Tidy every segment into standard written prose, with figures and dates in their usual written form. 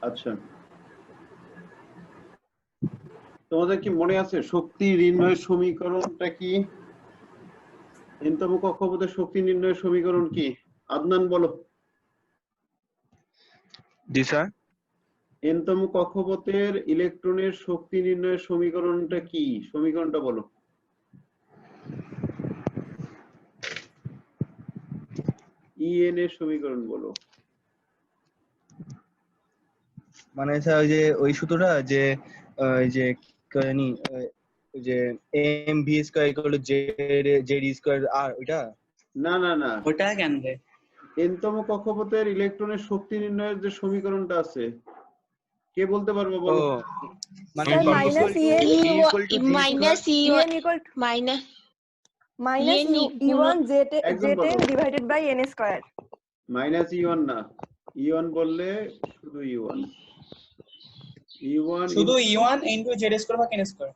আচ্ছা, তোমাদের কি মনে আছে শক্তি নির্ণয়ের সমীকরণটা কি? এনতম কক্ষপথের শক্তি নির্ণয়ের সমীকরণ কি? আদনান বলো। জি স্যার। এনতম কক্ষপথের ইলেকট্রনের শক্তি নির্ণয়ের সমীকরণটা কি? সমীকরণটা বলো। ইএন এর সমীকরণ বলো। মানে স্যার ওই যে ওই সূত্রটা যে ওই যে জানি ওই যে M V square equal to Z square আর ওইটা না না না, ওটা কেন রে? এনতম কক্ষপথের ইলেকট্রনের শক্তি নির্ণয়ের যে সমীকরণটা আছে, কে বলতে পারবে বলো? মানে sir minus E N minus E N equal minus minus E one Z একজন বলো। Divided by N square. Minus E one না, ইওয়ান বললে শুধু ইওয়ান। ইওয়ান শুধু ইওয়ান ইনটু জেড স্কয়ার বা N square.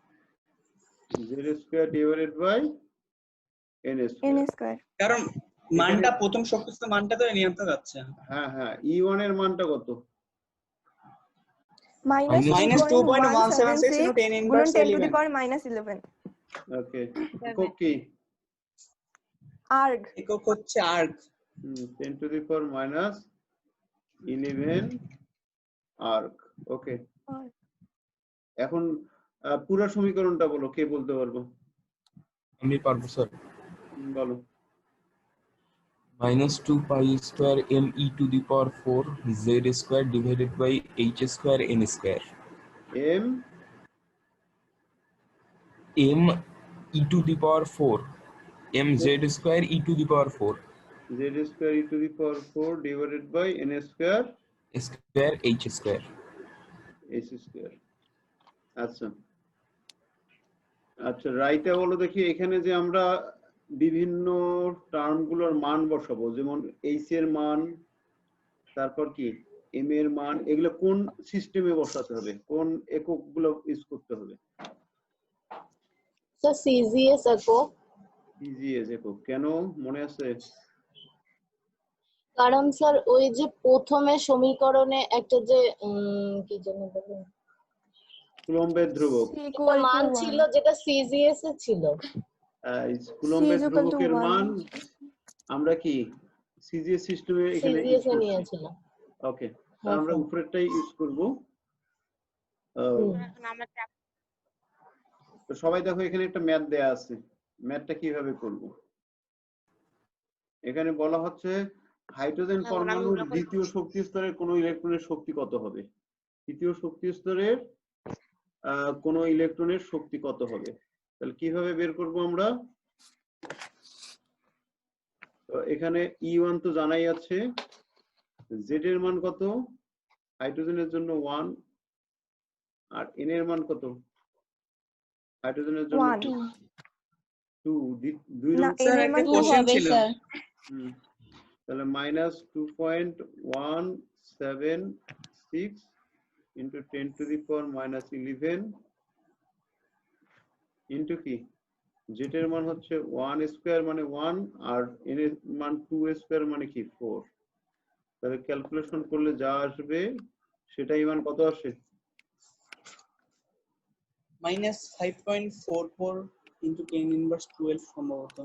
Z square divided by N N square. Square কারণ মানটা প্রথম শক্তিস্থ মানটা তো নিয়ে আসতে যাচ্ছে। হ্যাঁ হ্যাঁ, ইওয়ান এর মানটা কত? মাইনাস মাইনাস 2.176 ইনটু 10 গুণন inverse 10 to the 11। Power minus 11। Okay, একক কি? আর্গ একক হচ্ছে erg. 10 to the power minus 11 erg. Okay, এখন পুরো সমীকরণটা বলো, কে বলতে পারবো? আমি পারবো স্যার। বলো। -2 pi square m e to the power 4 z square divided by h square n square. m e to the power 4 m z square e to the power 4 z square e to the power 4 divided by n square square h square. h square। আচ্ছা আচ্ছা, রাইটে বলো দেখি। এখানে যে আমরা বিভিন্ন টার্মগুলোর মান বসাবো, যেমন এইচ এর মান, তারপর কি এম এর মান, এগুলো কোন সিস্টেমে বসাতে হবে, কোন এককগুলো ইউজ করতে হবে? স্যার সিজিএস একক। সিজিএস একক কেন মনে আছে? কারণ স্যার ওই যে প্রথমে সমীকরণে একটা যে কি যেন বলে কুলম্বের ধ্রুবক একটা মান ছিল যেটা সিজিএস এ ছিল। কুলম্বের ধ্রুবকের মান আমরা কি সিজিএস সিস্টেমে এখানে সিজিএস এ নিয়েছিলাম। ওকে, আমরা উপরেরটাই ইউজ করব। তো সবাই দেখো, এখানে একটা ম্যাথ দেয়া আছে। ম্যাথটা কিভাবে করব? এখানে বলা হচ্ছে হাইড্রোজেন পরমাণুর দ্বিতীয় শক্তি স্তরের কোন ইলেকট্রনের শক্তি কত হবে? তৃতীয় শক্তি স্তরের কোন ইলেকট্রনের শক্তি কত হবে? তাহলে কিভাবে বের করব আমরা? তো এখানে E1 তো জানাই আছে, Z এর মান কত? হাইড্রোজেনের জন্য 1, আর N এর মান কত? হাইড্রোজেনের জন্য 2। দুই না নম্বর এন এর মান 2 হবে স্যার। তাহলে -2.176 into 10 to the power -11 into কি z এর মান হচ্ছে 1 স্কয়ার মানে 1, আর n এর মান 2 স্কয়ার মানে কি 4। তাহলে ক্যালকুলেশন করলে যা আসবে সেটাই মান কত আসে? -5.44 into 10 inverse 12 সম্ভবত।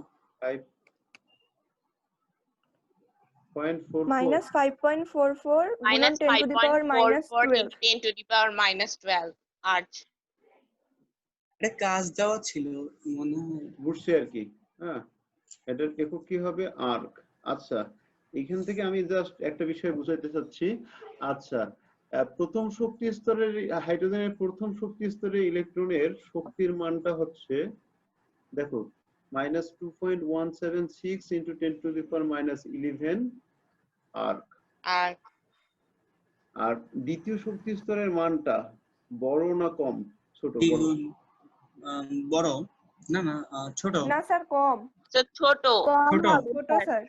5.44 -5.44 গুণন 10 to the power -12 10 to the power -12 arch. এটা কাজ দেওয়া ছিল মনে হয়, বুঝছি আর কি। হ্যাঁ, এটার একক কি হবে? আর্ক। আচ্ছা, এখান থেকে আমি জাস্ট একটা বিষয় বুঝাইতে চাচ্ছি। আচ্ছা, প্রথম শক্তি স্তরের হাইড্রোজেনের প্রথম শক্তি স্তরের ইলেকট্রনের শক্তির মানটা হচ্ছে, দেখো, -2.176 into 10 to the power -11 erg. আর দ্বিতীয় শক্তি স্তরের মানটা বড় না কম? ছোট? বড় না না ছোট না স্যার কম। ছোট ছোট ছোট স্যার।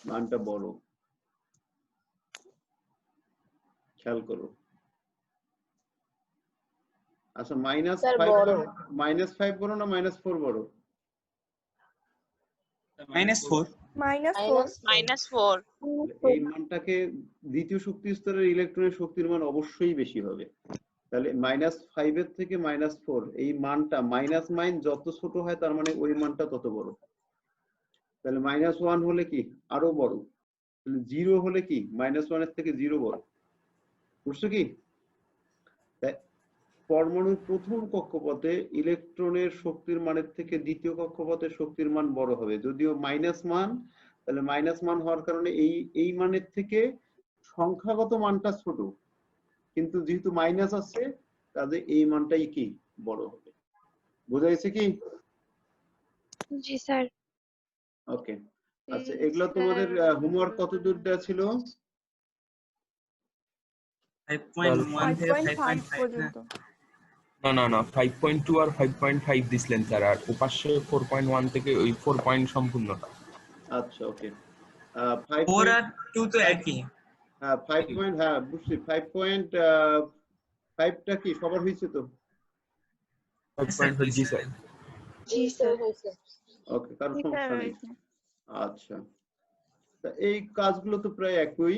মানটা বড়, খেয়াল করো। আচ্ছা, -5 বড় না -4 বড়? -4 -4 -4 এই মানটাকে দ্বিতীয় শক্তি স্তরের ইলেকট্রনের শক্তির মান অবশ্যই বেশি হবে। তাহলে -5 এর থেকে -4 এই মানটা মাইনাস মাইন যত ছোট হয় তার মানে ওই মানটা তত বড়। তাহলে -1 হলে কি আরো বড়, তাহলে 0 হলে কি -1 এর থেকে 0 বড়। বুঝছো কি? পরমাণুর প্রথম কক্ষপথে ইলেকট্রনের শক্তির মানের থেকে দ্বিতীয় কক্ষপথের শক্তির মান বড় হবে, যদিও মাইনাস মান, তাহলে মাইনাস মান হওয়ার কারণে এই মানের থেকে সংখ্যাগত মানটা ছোট, কিন্তু যেহেতু মাইনাস আছে কাজে এই মানটাই কি বড় হবে। বোঝা গেছে কি? জি স্যার। ওকে, আচ্ছা এগুলো তোমাদের হোমওয়ার্ক কত দূর দেওয়া ছিল? 5.1 থেকে 5.5 5.5 পর্যন্ত। না 5.2 আর 5.5 দিছিলেন স্যার, আর ওপাশে 4.1 থেকে ওই 4 পয়েন্ট সম্পূর্ণটা। আচ্ছা ওকে, 4 আর 2 তো একই। হ্যাঁ 5 পয়েন্ট, হ্যাঁ বুঝছি 5.5টা কি সবার হয়েছে তো? 5.5 জি স্যার। জি স্যার। ওকে, কারণ জি স্যার, সমস্যা নেই। হয়েছে। আচ্ছা, তা এই কাজগুলো তো প্রায় একই।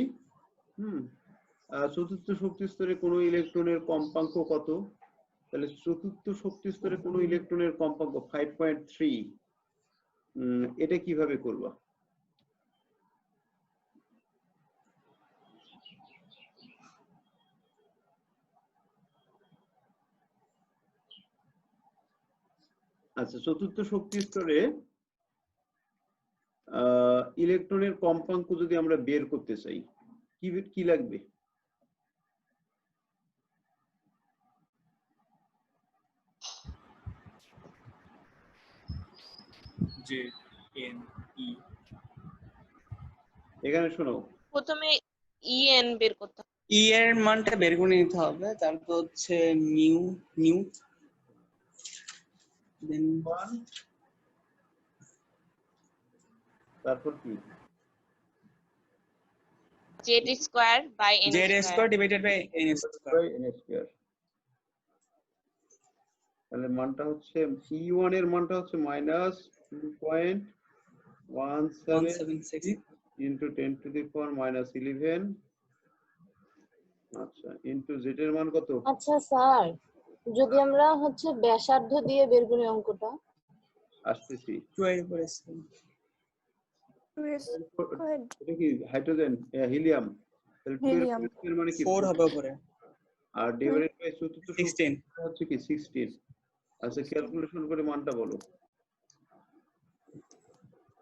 চতুর্থ শক্তি স্তরে কোনো ইলেকট্রনের কম্পাঙ্ক কত? তাহলে চতুর্থ শক্তি স্তরে কোনো ইলেকট্রনের কম্পাঙ্ক 5.3। এটা কিভাবে করবা? আচ্ছা, চতুর্থ শক্তি স্তরে ইলেকট্রনের কম্পাঙ্ক যদি আমরা বের করতে চাই কি লাগবে? যে এন ই এখানে শোনো, প্রথমে EN বের করতে হবে। ই এর মানটা বের করে নিতে হবে, তারপর হচ্ছে নিউ দেন তারপর কি? Z² by N²। Z square divided by N square. n²। তাহলে মানটা হচ্ছে E1 এর মানটা হচ্ছে -2.176 into 10 to the power -11। আচ্ছা, ইনটু z এর মান কত? আচ্ছা স্যার, যদি আমরা হচ্ছে ব্যাসার্ধ দিয়ে বের করি অঙ্কটা। আসতেছি। 2 এর উপরে এটা কি হাইড্রোজেন, হিলিয়াম? তাহলে 2 এর হিলিয়াম। এর মানে কি 4 হবে উপরে, আর ডিভাইডেড বাই চতুর্থ 16 হচ্ছে কি 16। আচ্ছা, ক্যালকুলেশন করে মানটা বলো।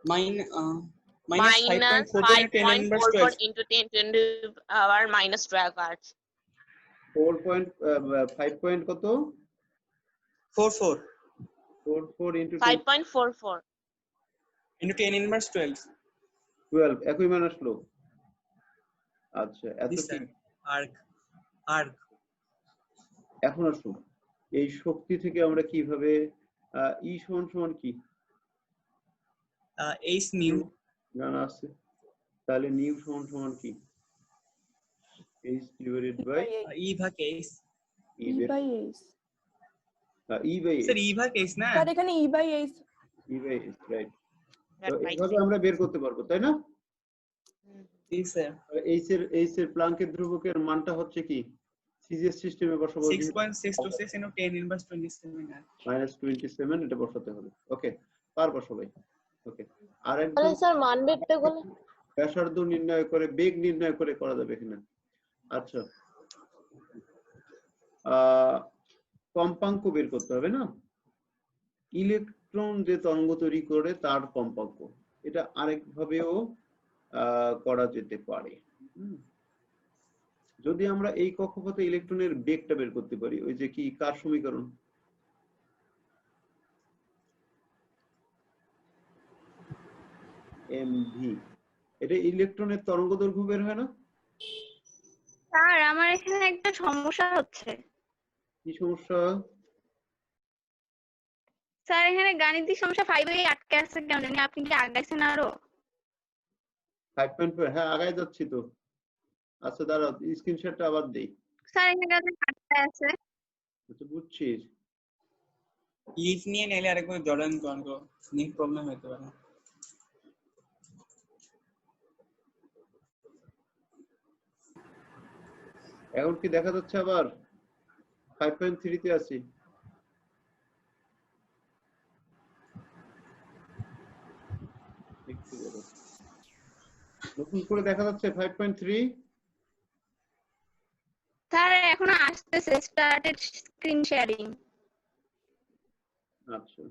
-5.44 into 10 to the power -12 hours। 5 point কত? 44 44 into 5.44 into 10 inverse 12। 12 একই মান আসলো। আচ্ছা, এত কি? আর্ক এখন আসুন এই শক্তি থেকে আমরা কিভাবে E সমান কি? এইচ নিউ জানা আছে, তাহলে নিউ সমান কি? H divided by ই ভাগ H. E E by H। Sir E ভাগ এইচ না? স্যার এখানে E by H। রাইট। তো that by এইভাবে 6। আমরা বের করতে পারবো, তাই না? জি স্যার। H এর প্লাঙ্কের ধ্রুবকের মানটা হচ্ছে কি? সিজিএস সিস্টেমে বসাবো 6.626 into 10 inverse 27 -27, এটা বসাতে হবে। ওকে, পারবো সবাই। ওকে, আর তাহলে একদম স্যার মান বেরটা গুলো ব্যাসার্ধ নির্ণয় করে বেগ নির্ণয় করে করা যাবে এখানে। আচ্ছা, কম্পাঙ্ক বের করতে হবে না? ইলেকট্রন যে তরঙ্গ তৈরি করে তার কম্পাঙ্ক, এটা আরেক ভাবেও করা যেতে পারে। যদি আমরা এই কক্ষপথে ইলেকট্রনের বেগটা বের করতে পারি, ওই যে কি কার সমীকরণ? mv। এটা ইলেকট্রনের তরঙ্গ দৈর্ঘ্য বের হয় না? স্যার আমার এখানে একটা সমস্যা হচ্ছে। কি সমস্যা? স্যার এখানে গাণিতিক সমস্যা 5 এ আটকে আছে কেন জানি, আপনি কি আগাইছেন আরো? 5.4, হ্যাঁ আগায় যাচ্ছি তো। আচ্ছা দাঁড়াও, স্ক্রিনশটটা আবার দেই। স্যার এখানে আটকে আছে। আচ্ছা বুঝছিস। লিভ নিয়ে নিলে আরেকবার জর্ডান কনকো নিক প্রবলেম হতে পারে। এখন কি দেখা যাচ্ছে? আবার 5.3 তে আছি। একটু বলো। নতুন করে দেখা যাচ্ছে 5.3? স্যার এখনো আসতেছে স্টার্টেড স্ক্রিন শেয়ারিং। আচ্ছা,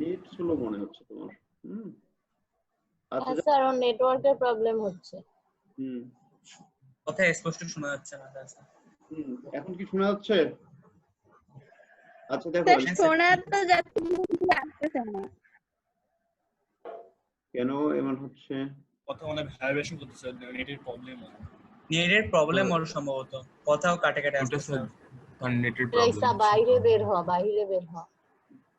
নেট স্লো মনে হচ্ছে তোমার। আচ্ছা, হ্যাঁ স্যার, ওর নেটওয়ার্কের প্রবলেম হচ্ছে। হুম কথা স্পষ্ট শোনা যাচ্ছে না স্যার। এখন কি শোনা যাচ্ছে? আচ্ছা দেখো, স্যার শোনা তো যাচ্ছে কিন্তু আসতেছে না। কেন এমন হচ্ছে? কথা মনে ভাইব্রেশন করতেছে, নেটের প্রবলেম। নেটের প্রবলেম হলো সম্ভবত, কথাও কাটে কাটে ওটা আসতেছে। স্যার তার নেটের রাইসা, প্রবলেম। বাইরে বের হ, বাইরে বের হ।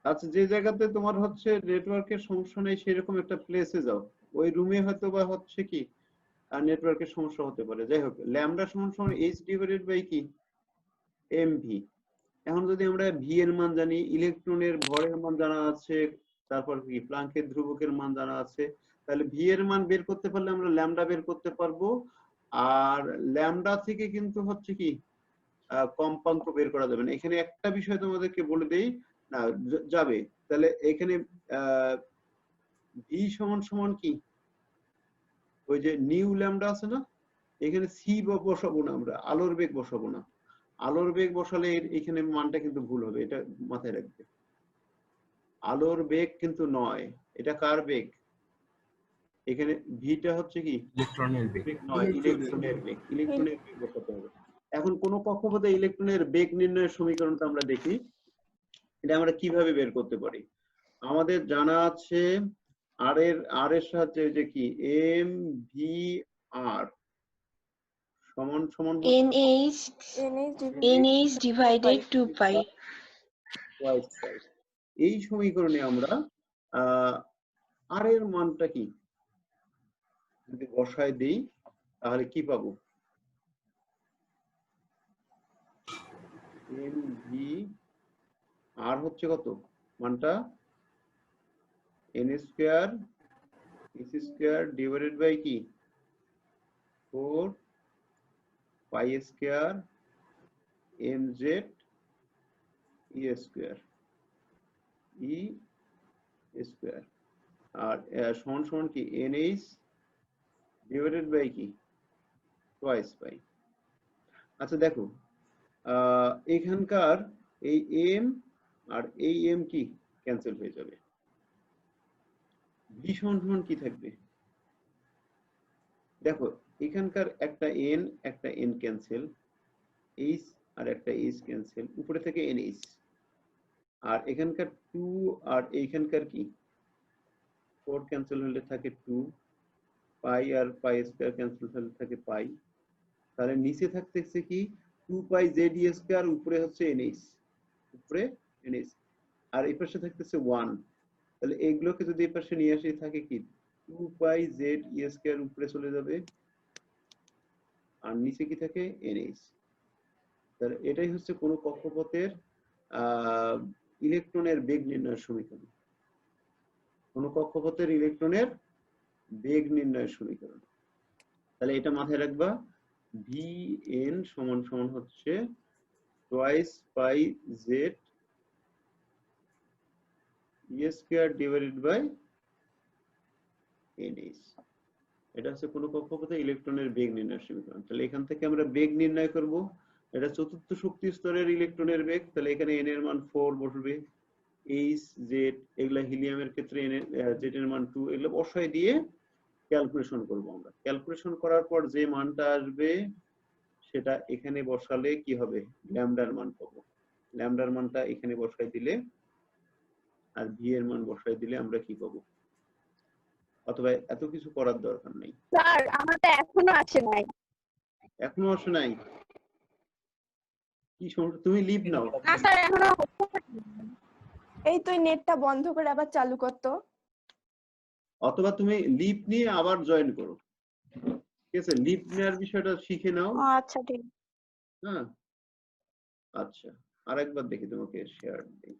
আচ্ছা, যে জায়গাতে তোমার হচ্ছে নেটওয়ার্কের সমস্যা নেই সেরকম একটা প্লেসে যাও। ওই রুমে হয়তো বা হচ্ছে কি আর নেটওয়ার্কের সমস্যা হতে পারে। যাই হোক, ল্যামডা সমান সমান h ডিভাইডেড বাই কি mv। এখন যদি আমরা ভি এর মান জানি, ইলেকট্রনের ভরের মান জানা আছে, তারপর কি প্লাঙ্কের ধ্রুবকের মান জানা আছে, তাহলে ভি এর মান বের করতে পারলে আমরা ল্যামডা বের করতে পারবো। আর ল্যামডা থেকে কিন্তু হচ্ছে কি কম্পাঙ্ক বের করা যাবে না। এখানে একটা বিষয় তোমাদেরকে বলে দেই, না যাবে, তাহলে এখানে ভি সমান সমান কি ওই যে নিউ ল্যামডা আছে না, এখানে সি বসাবো না, আমরা আলোর বেগ বসাবো না। আলোর বেগ বসালে এখানে মানটা কিন্তু ভুল হবে, এটা মাথায় রাখবে। আলোর বেগ কিন্তু নয়, এটা কার বেগ? এখানে ভিটা হচ্ছে কি ইলেকট্রনের বেগ। নয়, ইলেকট্রনের বেগ। ইলেকট্রনের বেগ বসাতে হবে। এখন কোন কক্ষপথে ইলেকট্রনের বেগ নির্ণয়ের সমীকরণটা আমরা দেখি, এটা আমরা কিভাবে বের করতে পারি। আমাদের জানা আছে আর এর সাহায্যে যে কি এম ভি আর সমান সমান NH divided 2 pi. এই সমীকরণে আমরা আর এর মানটা কি যদি বসায় দেই তাহলে কি পাবো? এম ভি আর হচ্ছে কত মানটা? n square s square divided by কি 4 pi square mz e square e square. আর সমান সমান কি nh ডিভাইডেড বাই কি টুয়াইস পাই। আচ্ছা দেখো, এখানকার এই m আর এই m কি ক্যান্সেল হয়ে যাবে। ভি সমান সমান কি থাকবে? দেখো এখানকার একটা n একটা n ক্যান্সেল, h আর একটা h ক্যান্সেল, উপরে থেকে nh। আর এখানকার 2 আর এইখানকার কি 4 ক্যান্সেল হলে থাকে 2, পাই আর পাই স্কয়ার ক্যান্সেল হলে থাকে পাই। তাহলে নিচে থাকতেছে কি 2 পাই জেড ই স্কয়ার, উপরে হচ্ছে nh, উপরে nh। আর এই পাশে থাকতেছে 1। তাহলে এগুলোকে যদি এই পাশে নিয়ে আসি থাকে কি 2 পাই জেড ই স্কয়ার উপরে চলে যাবে, আর নিচে কি থাকে nh। তাহলে এটাই হচ্ছে কোন কক্ষপথের ইলেকট্রনের বেগ নির্ণয়ের সমীকরণ। কোন কক্ষপথের ইলেকট্রনের বেগ নির্ণয়ের সমীকরণ। তাহলে এটা মাথায় রাখবা, ভি এন সমান সমান হচ্ছে twice pi Z e square divided by NH. এটা হচ্ছে কোন কক্ষপথে ইলেকট্রনের বেগ নির্ণয়ের সমীকরণ। তাহলে এখান থেকে আমরা বেগ নির্ণয় করব। এটা চতুর্থ শক্তি স্তরের ইলেকট্রনের বেগ, তাহলে এখানে এন এর মান 4 বসবে, এইচ জেড এগুলা হিলিয়ামের ক্ষেত্রে এন জেড এর মান 2, এগুলো বসায় দিয়ে ক্যালকুলেশন করব আমরা। ক্যালকুলেশন করার পর যে মানটা আসবে সেটা এখানে বসালে কি হবে, ল্যামডার মান পাবো। ল্যামডার মানটা এখানে বসাই দিলে আর ভি এর মান বসাই দিলে আমরা কি পাবো? অথবা এত কিছু করার দরকার নেই। স্যার আমার তো এখনো আসে নাই। এখনো আসে নাই? কি সমস্যা? তুমি লিভ নাও। না স্যার এখনো এই তুই নেটটা বন্ধ করে আবার চালু কর তো। অথবা তুমি লিভ নিয়ে আবার জয়েন করো, ঠিক আছে? লিভ নেওয়ার বিষয়টা শিখে নাও। আচ্ছা ঠিক। হ্যাঁ আচ্ছা, আরেকবার দেখি তোমাকে শেয়ার দিই।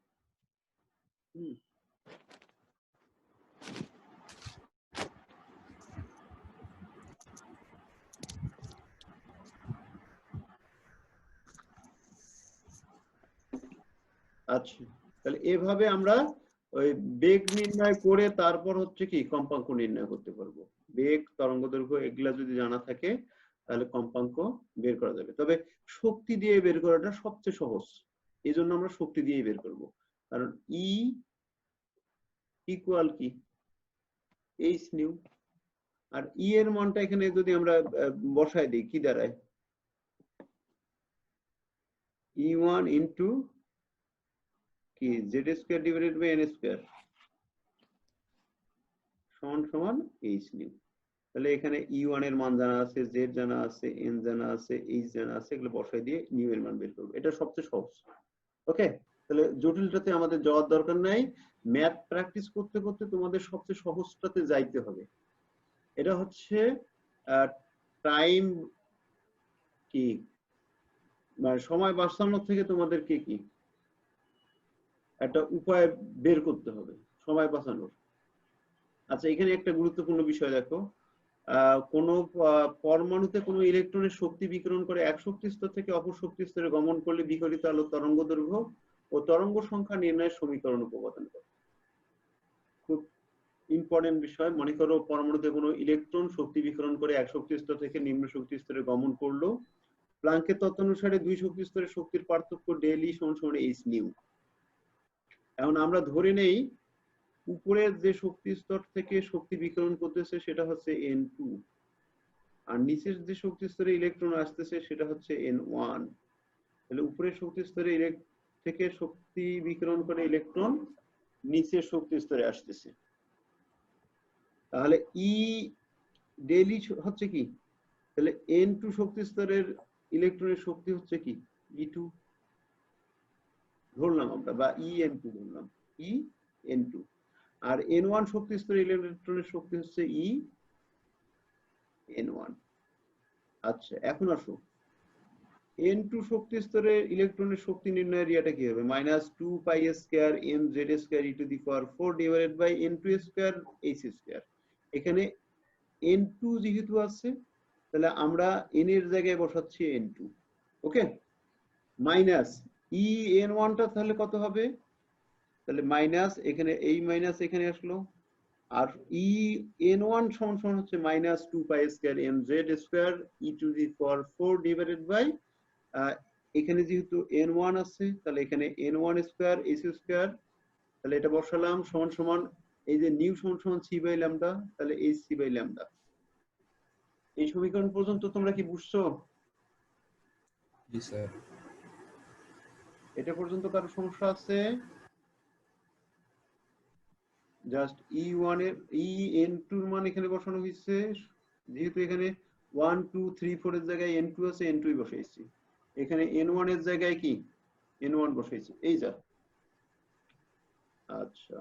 আচ্ছা, তাহলে এভাবে আমরা ওই বেগ নির্ণয় করে তারপর হচ্ছে কি কম্পাঙ্ক নির্ণয় করতে পারবো। বেগ, তরঙ্গদৈর্ঘ্য এগুলা যদি জানা থাকে তাহলে কম্পাঙ্ক বের করা যাবে। তবে শক্তি দিয়ে বের করাটা সবচেয়ে সহজ, এই জন্য আমরা শক্তি দিয়েই বের করব। কারণ ই ইকুয়াল কি এইচ নিউ, আর ই এর মানটা এখানে যদি আমরা বসাই দিই কি দাঁড়ায়, E1 ইন্টু কি Z square divided by N square সমান সমান এইচ নিউ। তাহলে এখানে E1 এর মান জানা আছে, জেড জানা আছে, এন জানা আছে, এইচ জানা আছে, এগুলো বসাই দিয়ে নিউ এর মান বের করবো। এটা সবচেয়ে সহজ। ওকে, তাহলে জটিলটাতে আমাদের যাওয়ার দরকার নাই। ম্যাথ প্র্যাকটিস করতে করতে তোমাদের সবচেয়ে সহজটাতে যাইতে হবে। এটা হচ্ছে টাইম কি মানে সময় বাঁচানোর থেকে তোমাদেরকে কি একটা উপায় বের করতে হবে সময় বাঁচানোর। আচ্ছা, এখানে একটা গুরুত্বপূর্ণ বিষয় দেখো, কোন পরমাণুতে কোনো ইলেকট্রনের শক্তি বিকিরণ করে এক শক্তি স্তর থেকে অপর শক্তি স্তরে গমন করলে বিকিরিত আলোর তরঙ্গ দৈর্ঘ্য ও তরঙ্গ সংখ্যা নির্ণয়ের সমীকরণ উপপাদন করে। খুব ইম্পর্টেন্ট বিষয়। মনে করো পরমাণুতে কোনো ইলেকট্রন শক্তি বিকিরণ করে এক শক্তি স্তর থেকে নিম্ন শক্তি স্তরে গমন করলো। প্লাঙ্কের তত্ত্ব অনুসারে দুই শক্তি স্তরের শক্তির পার্থক্য ডেল ই সমান সমান এইচ নিউ। এখন আমরা ধরে নেই উপরের যে শক্তি স্তর থেকে শক্তি বিকিরণ করতেছে সেটা হচ্ছে N2, আর নিচের যে শক্তি স্তরে ইলেকট্রন আসতেছে সেটা হচ্ছে N1। তাহলে উপরের শক্তি স্তরে থেকে শক্তি বিকিরণ করে ইলেকট্রন নিচের শক্তি স্তরে আসতেছে। তাহলে ই ডেলি হচ্ছে কি, তাহলে N2 শক্তি স্তরের ইলেকট্রনের শক্তি হচ্ছে কি E2 ধরলাম আমরা, বা EN2 ধরলাম, EN2। আর N1 শক্তি স্তরের ইলেকট্রনের শক্তি হচ্ছে EN1। আচ্ছা, এখন আসো N2 শক্তি স্তরের ইলেকট্রনের শক্তি নির্ণয়ের ইয়েটা কি হবে, -2 pi square m z square e to the power 4 divided by N2 square h square. এখানে N2 যেহেতু আছে তাহলে আমরা n এর জায়গায় বসাচ্ছি N2। ওকে, মাইনাস EN1 টা তাহলে কত হবে, তাহলে মাইনাস এখানে এই মাইনাস এখানে আসলো, আর EN1 সমান সমান হচ্ছে -2 pi square m z square e to the power 4 divided by এখানে যেহেতু N1 আছে তাহলে এখানে N1 স্কয়ার h স্কয়ার, তাহলে এটা বসালাম সমান সমান এই যে নিউ সমান সমান c বাই ল্যামডা, তাহলে hc বাই ল্যামডা। এই সমীকরণ পর্যন্ত তোমরা কি বুঝছো? জি স্যার। এটা পর্যন্ত কারো সমস্যা আছে? জাস্ট E1 এর EN2 এর মান এখানে বসানো হয়েছে, যেহেতু এখানে 1 2 3 4 এর জায়গায় N2 আছে, N2 ই বসাইছি। এখানে N1 এর জায়গায় কি N1 বসাইছি, এই যা। আচ্ছা,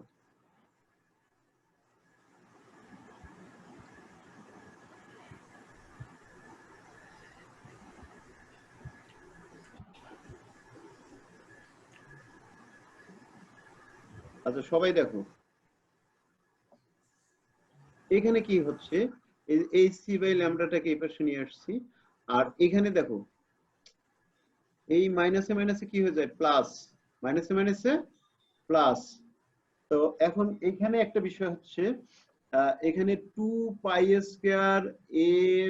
আচ্ছা সবাই দেখো এখানে কি হচ্ছে, এই c বাই ল্যামডাটাকে এই পাশে নিয়ে আসছি, আর এখানে দেখো এই মাইনাসে মাইনাসে কি হয়ে যায় প্লাস, মাইনাসে মাইনাসে প্লাস। তো এখন এখানে একটা বিষয় হচ্ছে এখানে 2 pi square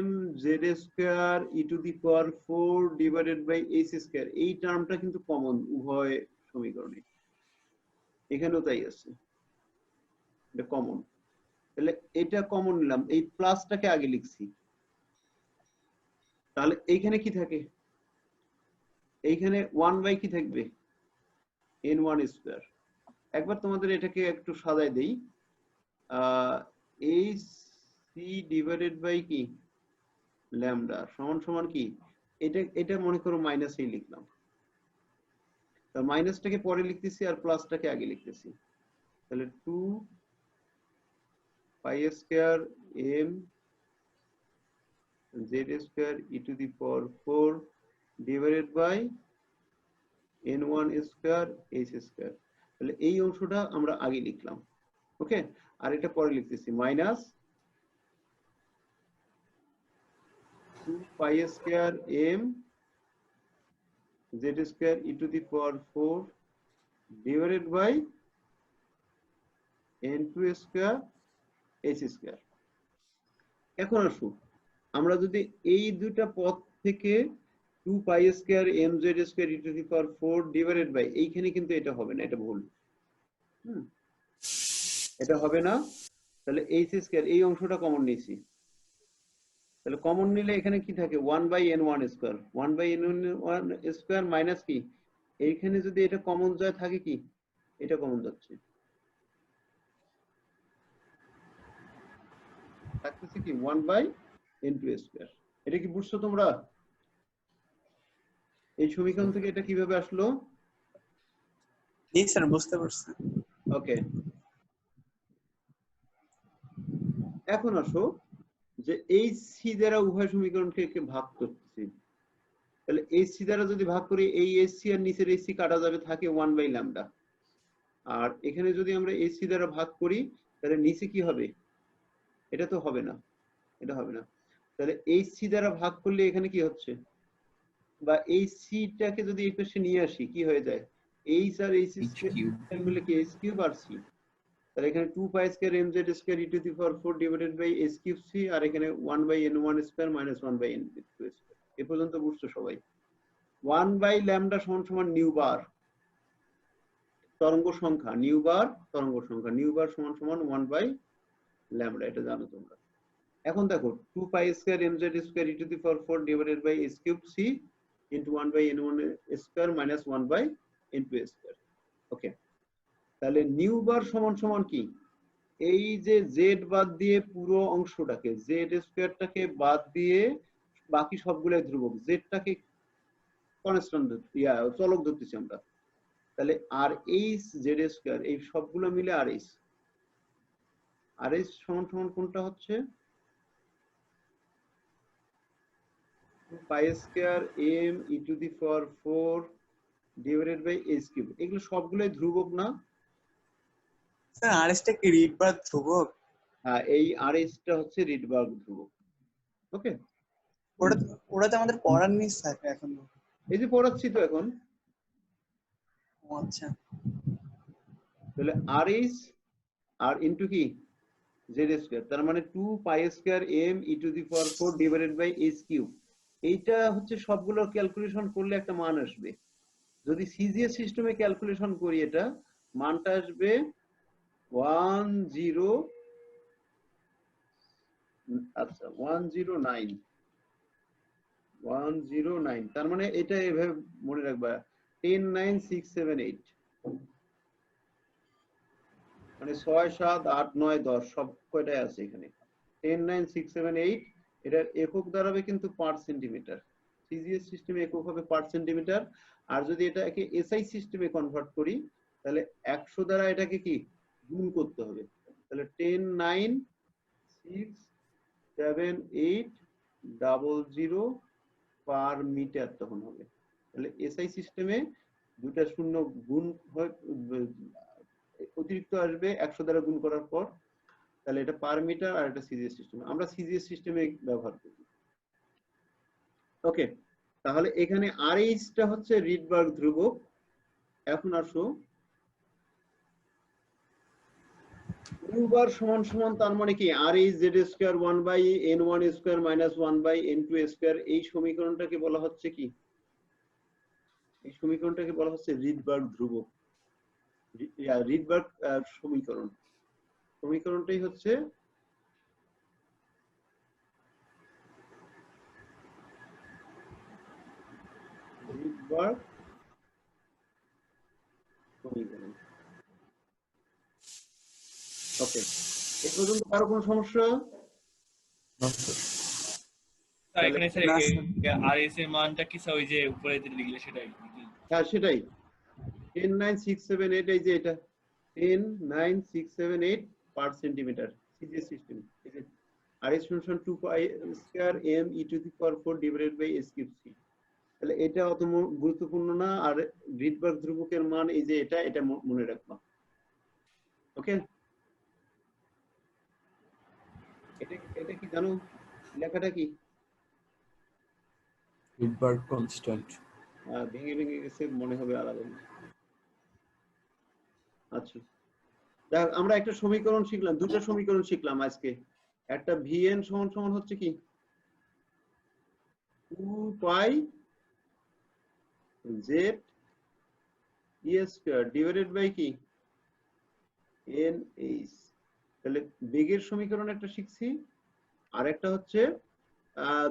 m z square e to the power 4 divided by h square, এই টার্মটা কিন্তু কমন উভয় সমীকরণে, এখানেও তাই আছে, এটা কমন। তাহলে এটা কমন নিলাম, এই প্লাসটাকে আগে লিখছি, তাহলে এইখানে কি থাকে, এইখানে 1 বাই কি থাকবে N1 স্কয়ার। একবার তোমাদের এটাকে একটু সাজাই দেই, hc ডিভাইডেড বাই কি ল্যামডা সমান সমান কি, এটা মনে করো মাইনাস এই লিখলাম, তো মাইনাসটাকে পরে লিখতেছি আর প্লাসটাকে আগে লিখতেছি। তাহলে 2 pi square m z square e to the power 4 divided by N1 square h square. তাহলে এই অংশটা আমরা আগে লিখলাম, ওকে, আর এটা পরে লিখতেছি minus 2 pi square m z square e to the power 4 divided by n2 square h square. এখন আসুন আমরা যদি এই দুইটা পদ থেকে 2 pi square mz square e to the power 4 divided by, এইখানে কিন্তু এটা হবে না, এটা ভুল। এটা হবে না, তাহলে h স্কয়ার এই অংশটা কমন নিয়েছি। তাহলে কমন নিলে এখানে কি থাকে 1 by n1 square, 1 by n1 square minus কি, এইখানে যদি এটা কমন যায় থাকে কি, এটা কমন যাচ্ছে, থাকতেছে কি 1 বাই n2 স্কয়ার। এটা কি বুঝছো তোমরা? এই সমীকরণ থেকে এটা কিভাবে আসলো? জি স্যার, বুঝতে পারছি। ওকে, এখন আসো যে এই সি দ্বারা উভয় সমীকরণকে ভাগ করতেছি। তাহলে এই সি দ্বারা যদি ভাগ করি, এই এসি আর নিচের এসি কাটা যাবে, থাকে 1 বাই ল্যামডা। আর এখানে যদি আমরা এসি দ্বারা ভাগ করি তাহলে নিচে কি হবে, এটা তো হবে না, এটা হবে না। তাহলে এই সি দ্বারা ভাগ করলে এখানে কি হচ্ছে, বা এই সিটাকে যদি এই পাশে নিয়ে আসি কি হয়ে যায়, এইচ আর এইচ স্কয়ার মিলে কি এইচ কিউব আর সি। তাহলে এখানে 2 pi square mz square e to the power 4 divided by h cube c, আর এখানে 1 by n1 square minus 1 by n2 square. এ পর্যন্ত বুঝছো সবাই? 1 বাই ল্যামডা সমান সমান নিউ বার তরঙ্গ সংখ্যা, নিউ বার তরঙ্গ সংখ্যা, নিউ বার সমান সমান 1 বাই ল্যামডা, এটা জানো তোমরা। এখন দেখো 2 pi square mz square e to the power 4 divided by h cube c into 1 by n1 square minus 1 by n2 square. Okay, তাহলে নিউ বার সমান সমান কি, এই যে জেড বাদ দিয়ে পুরো অংশটাকে, জেড স্কয়ারটাকে বাদ দিয়ে বাকি সবগুলো ধ্রুবক, জেডটাকে কনস্ট্যান্ট চলক ধরতেছি আমরা। তাহলে আর এইচ জেড স্কয়ার এই সবগুলো মিলে আর এইচ, আর এইচ সমান সমান কোনটা হচ্ছে pi square M E to the power 4 divided by H cube. এগুলো সবগুলোই ধ্রুবক না? স্যার আরএসটা কি রিডবার ধ্রুবক? হ্যাঁ, এই আর এইচটা হচ্ছে রিডবার্গ ধ্রুবক। ওকে, ওটা তো আমাদের পড়ার নেই স্যার এখন। এই যে পড়াচ্ছি তো এখন। ও আচ্ছা, তাহলে আর এইচ আর ইনটু কি জেড স্কয়ার, তার মানে 2 pi square M E to the power 4 divided by H cube. এইটা হচ্ছে সবগুলো ক্যালকুলেশন করলে একটা মান আসবে। যদি সিজিএস সিস্টেমে ক্যালকুলেশন করি এটা মানটা আসবে 10, আচ্ছা 109, তার মানে এটা এভাবে মনে রাখবা 10 9 6 7 8, মানে 6 7 8 9 10 সব কয়টাই আছে এখানে 10 9 6 7 8। এটার একক দাঁড়াবে কিন্তু পার সেন্টিমিটার, সিজিএস সিস্টেমে একক হবে পার সেন্টিমিটার। আর যদি এটাকে এসআই সিস্টেমে কনভার্ট করি তাহলে 100 দ্বারা এটাকে কি গুণ করতে হবে। তাহলে 10 9 6 7 8 00 পার মিটার তখন হবে। তাহলে এসআই সিস্টেমে দুইটা শূন্য গুণ হয়, অতিরিক্ত আসবে 100 দ্বারা গুণ করার পর, তাহলে এটা পার মিটার। আর এটা সিজিএস সিস্টেমে, আমরা সিজিএস সিস্টেমে ব্যবহার করি। ওকে, তাহলে এখানে আরএইচটা হচ্ছে রিডবার্গ ধ্রুবক। এখন আসো নিউ বার সমান সমান, তার মানে কি R H Z square 1 by n1 square minus 1 by n2 square. এই সমীকরণটাকে বলা হচ্ছে কি, এই সমীকরণটাকে বলা হচ্ছে রিডবার্গ ধ্রুবক, রিডবার্গ সমীকরণ। সমীকরণটাই হচ্ছে রিডবার্গ সমীকরণ। ওকে, এই পর্যন্ত কারো কোনো সমস্যা? স্যার এখানে স্যার আরএস এর মানটা কি স্যার ওই যে উপরে যে লিখলে সেটাই? হ্যাঁ সেটাই 10 9 6 7 8, এই যে এটা 10 9 6 7 8 পার সেন্টিমিটার সিজিএস সিস্টেম। ঠিক আছে, আর এস সমান 2 pi square M E to the power 4 divided by S cube C. তাহলে এটা অত গুরুত্বপূর্ণ না। আর রিডবার্গ ধ্রুবকের মান এই যে এটা, এটা মনে রাখবা। ওকে, এটা এটা কি জানো লেখাটা কি? Rydberg constant. ভেঙে ভেঙে গেছে মনে হবে আলাদা। আচ্ছা, দেখ আমরা একটা সমীকরণ শিখলাম, দুটো সমীকরণ শিখলাম আজকে। একটা vn সমান সমান হচ্ছে কি 2 pi z e square divided by কি nh। তাহলে বেগের সমীকরণ একটা শিখছি, আর একটা হচ্ছে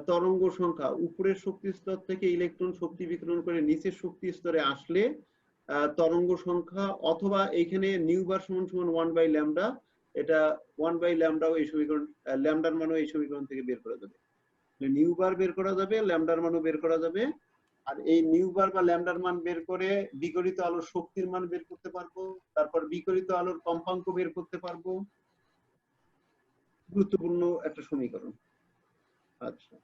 তরঙ্গ সংখ্যা, উপরের শক্তি স্তর থেকে ইলেকট্রন শক্তি বিকিরণ করে নিচের শক্তি স্তরে আসলে তরঙ্গ সংখ্যা, অথবা এইখানে নিউ বার সমান সমান 1 বাই ল্যামডা, এটা 1 বাই ল্যামডাও এই সমীকরণ, ল্যামডার মানও এই সমীকরণ থেকে বের করা যাবে। নিউ বার বের করা যাবে, ল্যামডার মানও বের করা যাবে। আর এই নিউ বার বা ল্যামডার মান বের করে বিকিরিত আলোর শক্তির মান বের করতে পারবো, তারপর বিকিরিত আলোর কম্পাঙ্ক বের করতে পারবো। গুরুত্বপূর্ণ একটা সমীকরণ। আচ্ছা,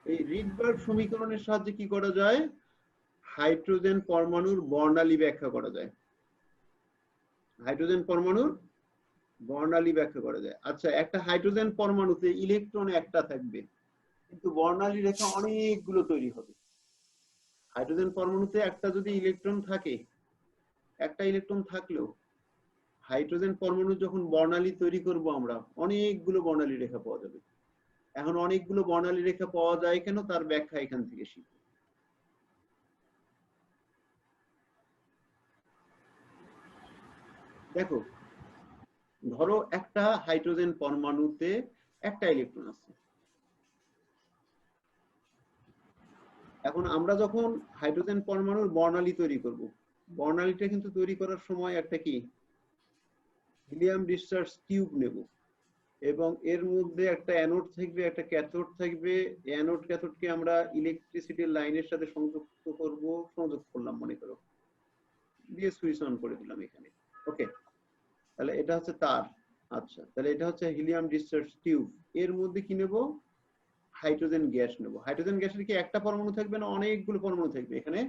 এই রিডবার্গ সমীকরণের সাহায্যে কি করা যায়? হাইড্রোজেন পরমাণুর বর্ণালী ব্যাখ্যা করা যায়। হাইড্রোজেন পরমাণুর বর্ণালী ব্যাখ্যা করা যায়। আচ্ছা, একটা হাইড্রোজেন পরমাণুতে ইলেকট্রন একটা থাকবে, কিন্তু বর্ণালী রেখা অনেকগুলো তৈরি হবে। হাইড্রোজেন পরমাণুতে একটা যদি ইলেকট্রন থাকে, একটা ইলেকট্রন থাকলেও হাইড্রোজেন পরমাণু যখন বর্ণালী তৈরি করব আমরা, অনেকগুলো বর্ণালী রেখা পাওয়া যাবে। এখন অনেকগুলো বর্ণালী রেখা পাওয়া যায় কেন, তার ব্যাখ্যা এখান থেকে শিখব। দেখো, ধরো একটা হাইড্রোজেন পরমাণুতে একটা ইলেকট্রন আছে। এখন আমরা যখন হাইড্রোজেন পরমাণুর বর্ণালী তৈরি করব, বর্ণালীটা কিন্তু তৈরি করার সময় একটা কি হিলিয়াম ডিসচার্জ টিউব নেব, এবং এর মধ্যে একটা অ্যানোড থাকবে, একটা ক্যাথোড থাকবে। অ্যানোড ক্যাথোডকে আমরা ইলেকট্রিসিটির লাইনের সাথে সংযুক্ত করব, সংযোগ করলাম মনে করো, দিয়ে সুইচ অন করে দিলাম এখানে। ওকে, তাহলে এটা হচ্ছে তার। আচ্ছা, তাহলে এটা হচ্ছে হিলিয়াম ডিসচার্জ টিউব। এর মধ্যে কি নেব? হাইড্রোজেন গ্যাস নেব। হাইড্রোজেন গ্যাসের কি একটা পরমাণু থাকবে না অনেকগুলো পরমাণু থাকবে? এখানে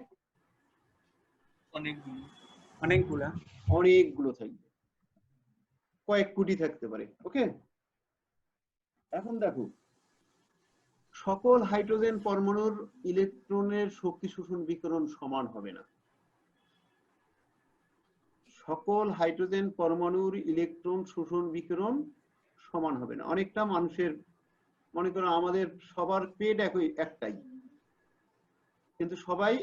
অনেকগুলো থাকবে, কয়েক কোটি থাকতে পারে। ওকে, এখন দেখো, সকল হাইড্রোজেন পরমাণুর ইলেকট্রনের শক্তি শোষণ বিকিরণ সমান হবে না। সকল হাইড্রোজেন পরমাণুর ইলেকট্রন শোষণ বিকিরণ সমান হবে না। অনেকটা মানুষের, মনে করো আমাদের সবার পেট একটাই, কিন্তু সবাই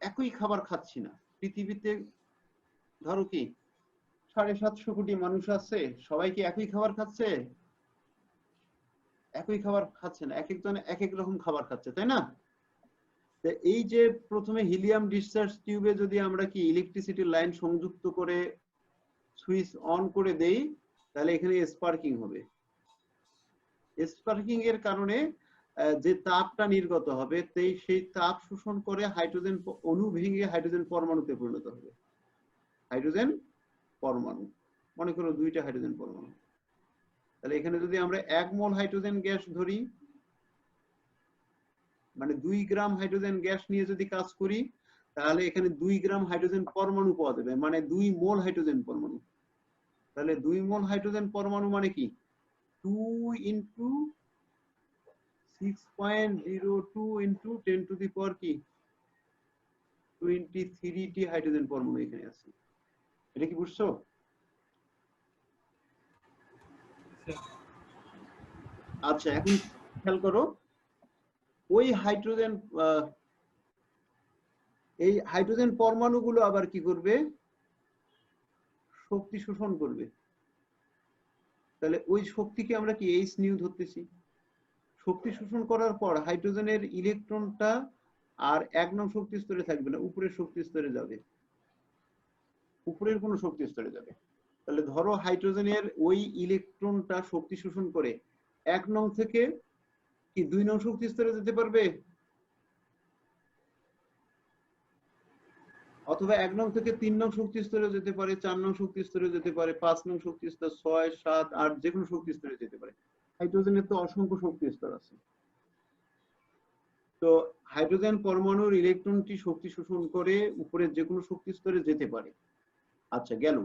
একই খাবার খাচ্ছি না। পৃথিবীতে ধরো কি 750 কোটি মানুষ আছে, সবাই কি একই খাবার খাচ্ছে? একই খাবার খাচ্ছে না, এক একজন এক এক রকম খাবার খাচ্ছে, তাই না? এই যে প্রথমে হিলিয়াম ডিসচার্জ টিউবে যদি আমরা কি ইলেকট্রিসিটির লাইন সংযুক্ত করে সুইচ অন করে দেই, তাহলে এখানে স্পার্কিং হবে। স্পার্কিং এর কারণে যে তাপটা নির্গত হবে, সেই তাপ শোষণ করে হাইড্রোজেন অণু ভেঙে হাইড্রোজেন পরমাণুতে পরিণত হবে। হাইড্রোজেন পরমাণু, মনে করো 2টা হাইড্রোজেন পরমাণু। তাহলে এখানে যদি আমরা 1 মোল হাইড্রোজেন গ্যাস ধরি, মানে 2 গ্রাম হাইড্রোজেন গ্যাস নিয়ে যদি কাজ করি, তাহলে এখানে 2 গ্রাম হাইড্রোজেন পরমাণু পাওয়া যাবে, মানে 2 মোল হাইড্রোজেন পরমাণু। তাহলে 2 মোল হাইড্রোজেন পরমাণু মানে কি 2 ইন্টু 6.02 ইন্টু 10 টু দি পাওয়ার কি 23 টি হাইড্রোজেন পরমাণু এখানে আছে। এটা কি বুঝছো? আচ্ছা, এখন খেয়াল করো, ওই হাইড্রোজেন এই হাইড্রোজেন পরমাণুগুলো আবার কি করবে? শক্তি শোষণ করবে। তাহলে ওই শক্তিকে আমরা কি এইচ নিউ ধরতেছি। শক্তি শোষণ করার পর হাইড্রোজেনের ইলেকট্রনটা আর 1 নং শক্তি স্তরে থাকবে না, উপরের শক্তি স্তরে যাবে, উপরের কোনো শক্তি স্তরে যাবে। তাহলে ধরো হাইড্রোজেনের ওই ইলেকট্রনটা শক্তি শোষণ করে 1 নং থেকে কি 2 নং শক্তি স্তরে যেতে পারবে, অথবা 1 নং থেকে 3 নং শক্তি স্তরে যেতে পারে, 4 নং শক্তি স্তরে যেতে পারে, 5 নং শক্তি স্তর, 6, 7, 8 যে কোনো শক্তি স্তরে যেতে পারে। হাইড্রোজেনের তো অসংখ্য শক্তি স্তর আছে। তো হাইড্রোজেন পরমাণুর ইলেকট্রনটি শক্তি শোষণ করে উপরের যে কোনো শক্তি স্তরে যেতে পারে। আচ্ছা, গেল।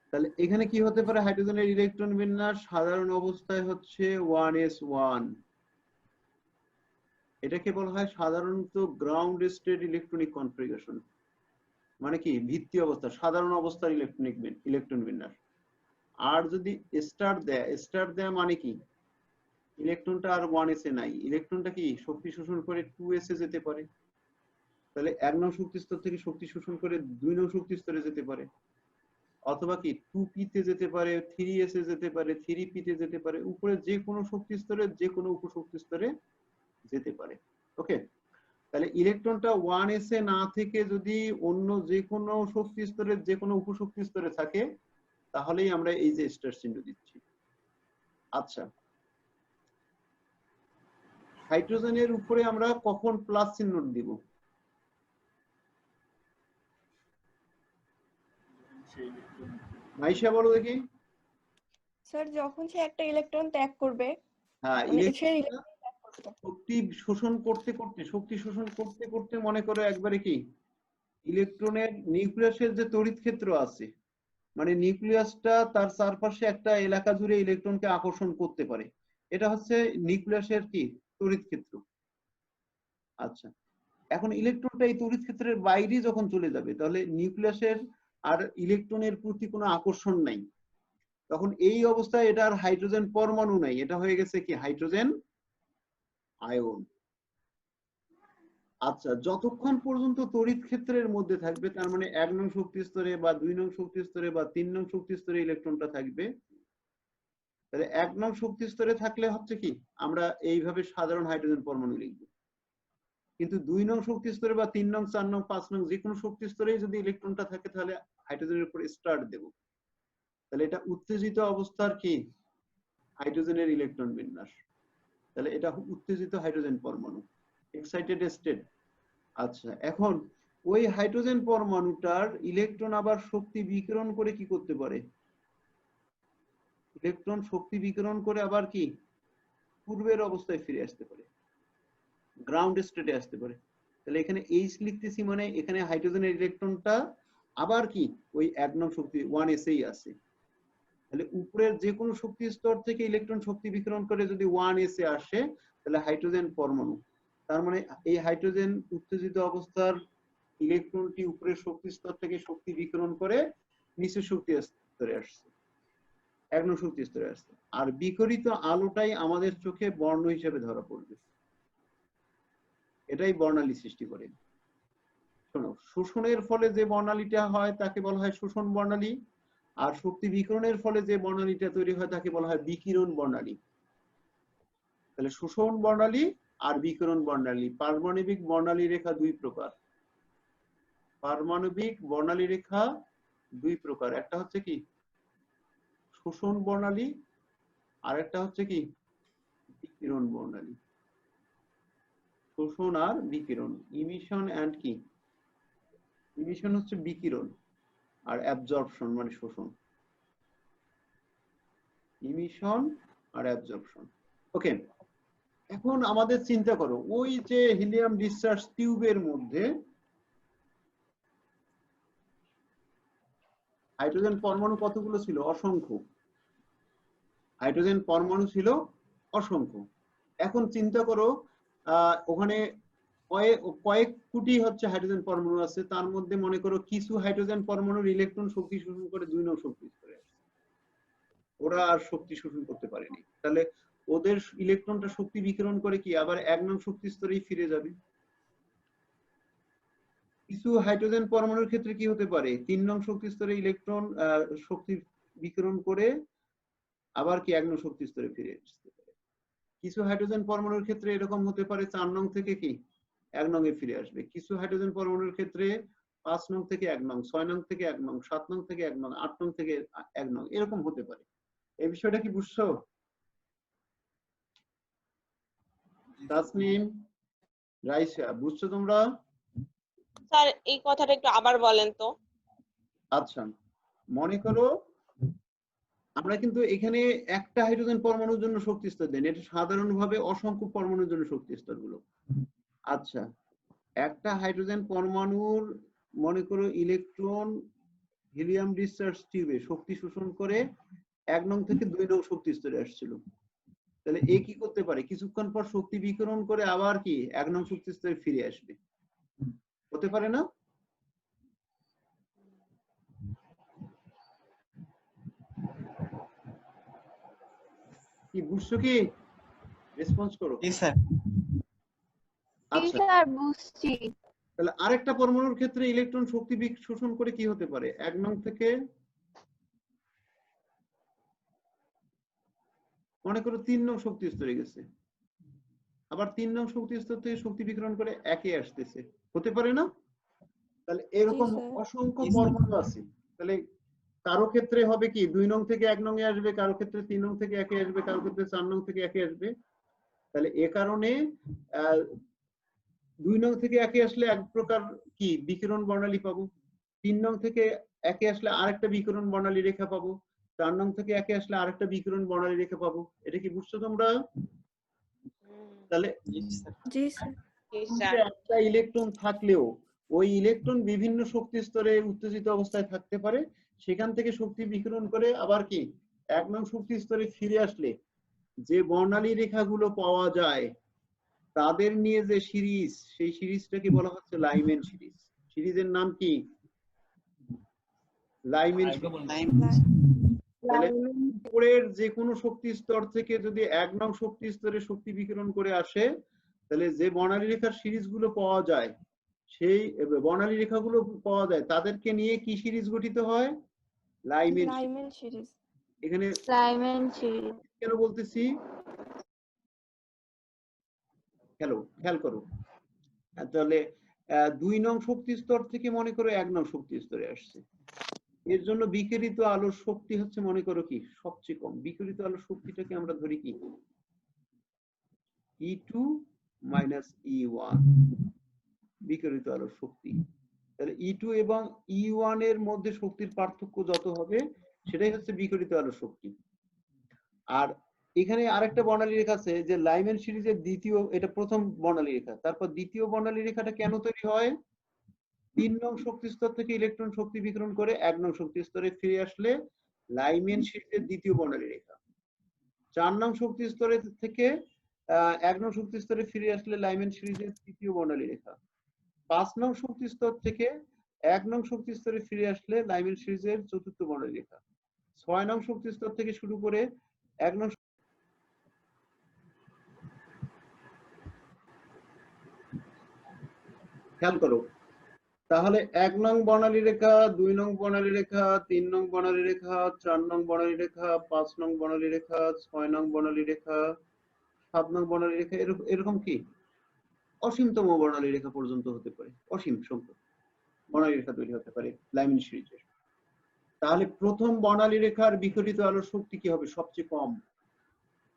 তাহলে এখানে কি হতে পারে? হাইড্রোজেনের ইলেকট্রন বিন্যাস সাধারণ অবস্থায় হচ্ছে 1s1। এটাকে বলা হয় সাধারণত গ্রাউন্ড স্টেট ইলেকট্রনিক কনফিগারেশন। মানে কি ভিত্তি অবস্থা, সাধারণ অবস্থার ইলেকট্রন বিন্যাস। আর যদি স্টার দেয় মানে কি ইলেকট্রনটা আর 1s এ নাই, ইলেকট্রনটা কি শক্তি শোষণ করে 2s এ যেতে পারে, তাহলে 1 নং শক্তি স্তর থেকে শক্তি শোষণ করে 2 নং শক্তি স্তরে যেতে পারে, অথবা কি 2p তে যেতে পারে, 3s এ যেতে পারে, 3p তে যেতে পারে, উপরে যে কোনো শক্তি স্তরে যে কোনো উপশক্তি স্তরে যেতে পারে। ওকে, তাহলে ইলেকট্রনটা 1s এ না থেকে যদি অন্য যে কোনো শক্তি স্তরে যে কোনো উপশক্তি স্তরে থাকে তাহলেই আমরা এই যে স্টার চিহ্ন দিচ্ছি। আচ্ছা, হাইড্রোজেনের উপরে আমরা কখন প্লাস চিহ্ন দিব? মাইশা বলো দেখি। স্যার যখন সে একটা ইলেকট্রন ত্যাগ করবে, হ্যাঁ, মানে সে ইলেকট্রন শক্তি শোষণ করতে করতে মনে করো একবারে কি ইলেকট্রনের নিউক্লিয়াসের যে তড়িৎ ক্ষেত্র আছে, মানে নিউক্লিয়াসটা তার চারপাশে একটা এলাকা জুড়ে ইলেকট্রনকে আকর্ষণ করতে পারে, এটা হচ্ছে নিউক্লিয়াসের কি তড়িৎ ক্ষেত্র। আচ্ছা, এখন ইলেকট্রনটা এই তড়িৎ ক্ষেত্রের বাইরে যখন চলে যাবে তাহলে নিউক্লিয়াসের আর ইলেকট্রনের প্রতি কোনো আকর্ষণ নাই, তখন এই অবস্থায় এটা আর হাইড্রোজেন পরমাণু নাই, এটা হয়ে গেছে কি হাইড্রোজেন আয়ন। আচ্ছা, যতক্ষণ পর্যন্ত তড়িৎ ক্ষেত্রের মধ্যে থাকবে, তার মানে 1 নং শক্তি স্তরে বা 2 নং শক্তি স্তরে বা 3 নং শক্তি স্তরে ইলেকট্রনটা থাকবে, তাহলে 1 নং শক্তি স্তরে থাকলে হচ্ছে কি আমরা এইভাবে সাধারণ হাইড্রোজেন পরমাণু লিখব, কিন্তু 2 নং শক্তি স্তরে বা 3 নং 4 নং 5 নং যে কোনো শক্তি স্তরে যদি ইলেকট্রনটা থাকে তাহলে হাইড্রোজেনের উপর স্টার দেব, তাহলে এটা উত্তেজিত অবস্থার কি হাইড্রোজেনের ইলেকট্রন বিন্যাস, তাহলে এটা উত্তেজিত হাইড্রোজেন পরমাণু, এক্সাইটেড স্টেট। আচ্ছা, এখন ওই হাইড্রোজেন পরমাণুটার ইলেকট্রন আবার শক্তি বিকিরণ করে কি করতে পারে, ইলেকট্রন শক্তি বিকিরণ করে আবার কি পূর্বের অবস্থায় ফিরে আসতে পারে, গ্রাউন্ড স্টেটে আসতে পারে। তাহলে এখানে এইচ লিখতেছি মানে এখানে হাইড্রোজেনের ইলেকট্রনটা আবার কি ওই 1 নং শক্তি 1s এই আছে, তাহলে উপরের যে কোনো শক্তি স্তর থেকে ইলেকট্রন শক্তি বিকিরণ করে যদি 1s এ আসে তাহলে হাইড্রোজেন পরমাণু, তার মানে এই হাইড্রোজেন উত্তেজিত অবস্থার ইলেকট্রনটি উপরের শক্তি স্তর থেকে শক্তি বিকিরণ করে নিচের শক্তি স্তরে আসছে, 1 নং শক্তি স্তরে আসছে, আর বিকিরিত আলোটাই আমাদের চোখে বর্ণ হিসেবে ধরা পড়বে, এটাই বর্ণালী সৃষ্টি করে। শোনো, শোষণের ফলে যে বর্ণালীটা হয় তাকে বলা হয় শোষণ বর্ণালী, আর শক্তি বিকিরণের ফলে যে বর্ণালীটা তৈরি হয় তাকে বলা হয় বিকিরণ বর্ণালী। তাহলে শোষণ বর্ণালী আর বিকিরণ বর্ণালী। পারমাণবিক বর্ণালী রেখা দুই প্রকার, পারমাণবিক বর্ণালী রেখা দুই প্রকার, একটা হচ্ছে কি শোষণ বর্ণালী আর একটা হচ্ছে কি বিকিরণ বর্ণালী। শোষণ আর বিকিরণ, ইমিশন এন্ড কি, ইমিশন হচ্ছে বিকিরণ আর অ্যাবজর্পশন মানে শোষণ, ইমিশন আর অ্যাবজর্পশন। ওকে, এখন আমাদের চিন্তা করো ওই যে হিলিয়াম ডিসচার্জ টিউবের মধ্যে হাইড্রোজেন পরমাণু কতগুলো ছিল? অসংখ্য হাইড্রোজেন পরমাণু ছিল, অসংখ্য। এখন চিন্তা করো ওখানে কয়েক কোটি হচ্ছে হাইড্রোজেন পরমাণু আছে, তার মধ্যে মনে করো কিছু হাইড্রোজেন পরমাণুর ইলেকট্রন শক্তি শোষণ করে 2 নং শক্তি স্তরে আসছে, ওরা আর শক্তি শোষণ করতে পারেনি, তাহলে ওদের ইলেকট্রনটা শক্তি বিকিরণ করে কি আবার 1 নং শক্তি স্তরেই ফিরে যাবে। কিছু হাইড্রোজেন পরমাণুর ক্ষেত্রে কি হতে পারে, 3 নং শক্তি স্তরে ইলেকট্রন শক্তি বিকিরণ করে আবার কি 1 নং শক্তি স্তরে ফিরে আসতে পারে। কিছু হাইড্রোজেন পরমাণুর ক্ষেত্রে এরকম হতে পারে 4 নং থেকে কি 1 নং এ ফিরে আসবে। কিছু হাইড্রোজেন পরমাণুর ক্ষেত্রে 5 নং থেকে 1 নং, 6 নং থেকে 1 নং, 7 নং থেকে 1 নং, 8 নং থেকে 1 নং, এরকম হতে পারে। এই বিষয়টা কি বুঝছো? তাসনিম, রাইসা, বুঝছো তোমরা? স্যার এই কথাটা একটু আবার বলেন তো। আচ্ছা, মনে করো আমরা কিন্তু এখানে একটা হাইড্রোজেন পরমাণুর জন্য শক্তি স্তর দেন, এটা সাধারণভাবে অসংখ্য পরমাণুর জন্য শক্তি স্তরগুলো। আচ্ছা, একটা হাইড্রোজেন পরমাণুর মনে করো ইলেকট্রন হিলিয়াম ডিসচার্জ টিউবে শক্তি শোষণ করে 1 নং থেকে 2 নং শক্তি স্তরে আসছিল, তাহলে এ কি করতে পারে কিছুক্ষণ পর শক্তি বিকিরণ করে আবার কি 1 নং শক্তি স্তরে ফিরে আসবে, হতে পারে না? কি বুঝছো কি? রেসপন্স করো। জি স্যার। জি আচ্ছা, স্যার বুঝছি। তাহলে আরেকটা পরমাণুর ক্ষেত্রে ইলেকট্রন শক্তি শোষণ করে কি হতে পারে? 1 নং থেকে মনে করো 3 নং শক্তি স্তরে গেছে, আবার 3 নং শক্তি স্তর থেকে শক্তি বিকিরণ করে একে আসতেছে, হতে পারে না? তাহলে এরকম স্যার। অসংখ্য জি, স্যার। পরমাণু আছে। তাহলে কারো ক্ষেত্রে হবে কি 2 নং থেকে 1 নং এ আসবে, কারো ক্ষেত্রে 3 নং থেকে একে আসবে, কারো ক্ষেত্রে 4 নং থেকে একে আসবে। তাহলে এ কারণে 2 নং থেকে একে আসলে এক প্রকার কি বিকিরণ বর্ণালী পাবো, 3 নং থেকে একে আসলে আরেকটা বিকিরণ বর্ণালী রেখা পাবো, 4 নং থেকে একে আসলে আরেকটা বিকিরণ বর্ণালী রেখা পাবো। এটা কি বুঝছো তোমরা? তাহলে জি স্যার। জি স্যার। একটা ইলেকট্রন থাকলেও ওই ইলেকট্রন বিভিন্ন শক্তি স্তরে উত্তেজিত অবস্থায় থাকতে পারে, সেখান থেকে শক্তি বিকিরণ করে আবার কি 1 নং শক্তি স্তরে ফিরে আসলে যে বর্ণালী রেখাগুলো পাওয়া যায় তাদের নিয়ে যে সিরিজ, সেই সিরিজটাকে বলা হচ্ছে লাইম্যান সিরিজ। সিরিজের নাম কি? Lyman series. তাহলে উপরের যে কোনো শক্তি স্তর থেকে যদি 1 নং শক্তি স্তরে শক্তি বিকিরণ করে আসে, তাহলে যে বর্ণালী রেখার সিরিজগুলো পাওয়া যায়, সেই বর্ণালী রেখাগুলো পাওয়া যায় তাদেরকে নিয়ে কি সিরিজ গঠিত হয়? Lyman series. Lyman series. এখানে লাইম্যান সিরিজ। কেন বলতেছি খেয়াল করো। তাহলে 2 নং শক্তি স্তর থেকে মনে করো 1 নং শক্তি স্তরে আসছে, এর জন্য বিকিরিত আলোর শক্তি হচ্ছে মনে করো কি সবচেয়ে কম। বিকিরিত আলোর শক্তিটাকে আমরা ধরি কি E2 মাইনাস E1 বিকিরিত আলোর শক্তি। তাহলে E2 এবং E1 এর মধ্যে শক্তির পার্থক্য যত হবে সেটাই হচ্ছে বিকিরিত আলোর শক্তি। আর এখানে আরেকটা বর্ণালী রেখা আছে যে লাইম্যান সিরিজের দ্বিতীয়, এটা প্রথম বর্ণালী রেখা, তারপর দ্বিতীয় বর্ণালী রেখাটা কেন তৈরি হয়? 3 নং শক্তি স্তর থেকে ইলেকট্রন শক্তি বিকিরণ করে 1 নং শক্তি স্তরে ফিরে আসলে লাইম্যান সিরিজের দ্বিতীয় বর্ণালী রেখা। 4 নং শক্তি স্তরে থেকে 1 নং শক্তি স্তরে ফিরে আসলে লাইম্যান সিরিজের তৃতীয় বর্ণালী রেখা। 5 নং শক্তি স্তর থেকে 1 নং শক্তি স্তরে ফিরে আসলে লাইম্যান সিরিজের চতুর্থ বর্ণালী রেখা। 6 নং শক্তি স্তর থেকে শুরু করে 1 নং খেয়াল করো। তাহলে 1 নং বর্ণালী রেখা, 2 নং বর্ণালী রেখা, 3 নং বর্ণালী রেখা, 4 নং বর্ণালী রেখা, 5 নং বর্ণালী রেখা, 6 নং বর্ণালী রেখা, 7 নং বর্ণালী রেখা, এরকম কি অসীমতম বর্ণালী রেখা পর্যন্ত হতে পারে, অসীম সংখ্যক বর্ণালী রেখা তৈরি হতে পারে লাইম্যান সিরিজের। তাহলে প্রথম বর্ণালী রেখার বিকিরিত আলোর শক্তি কি হবে? সবচেয়ে কম,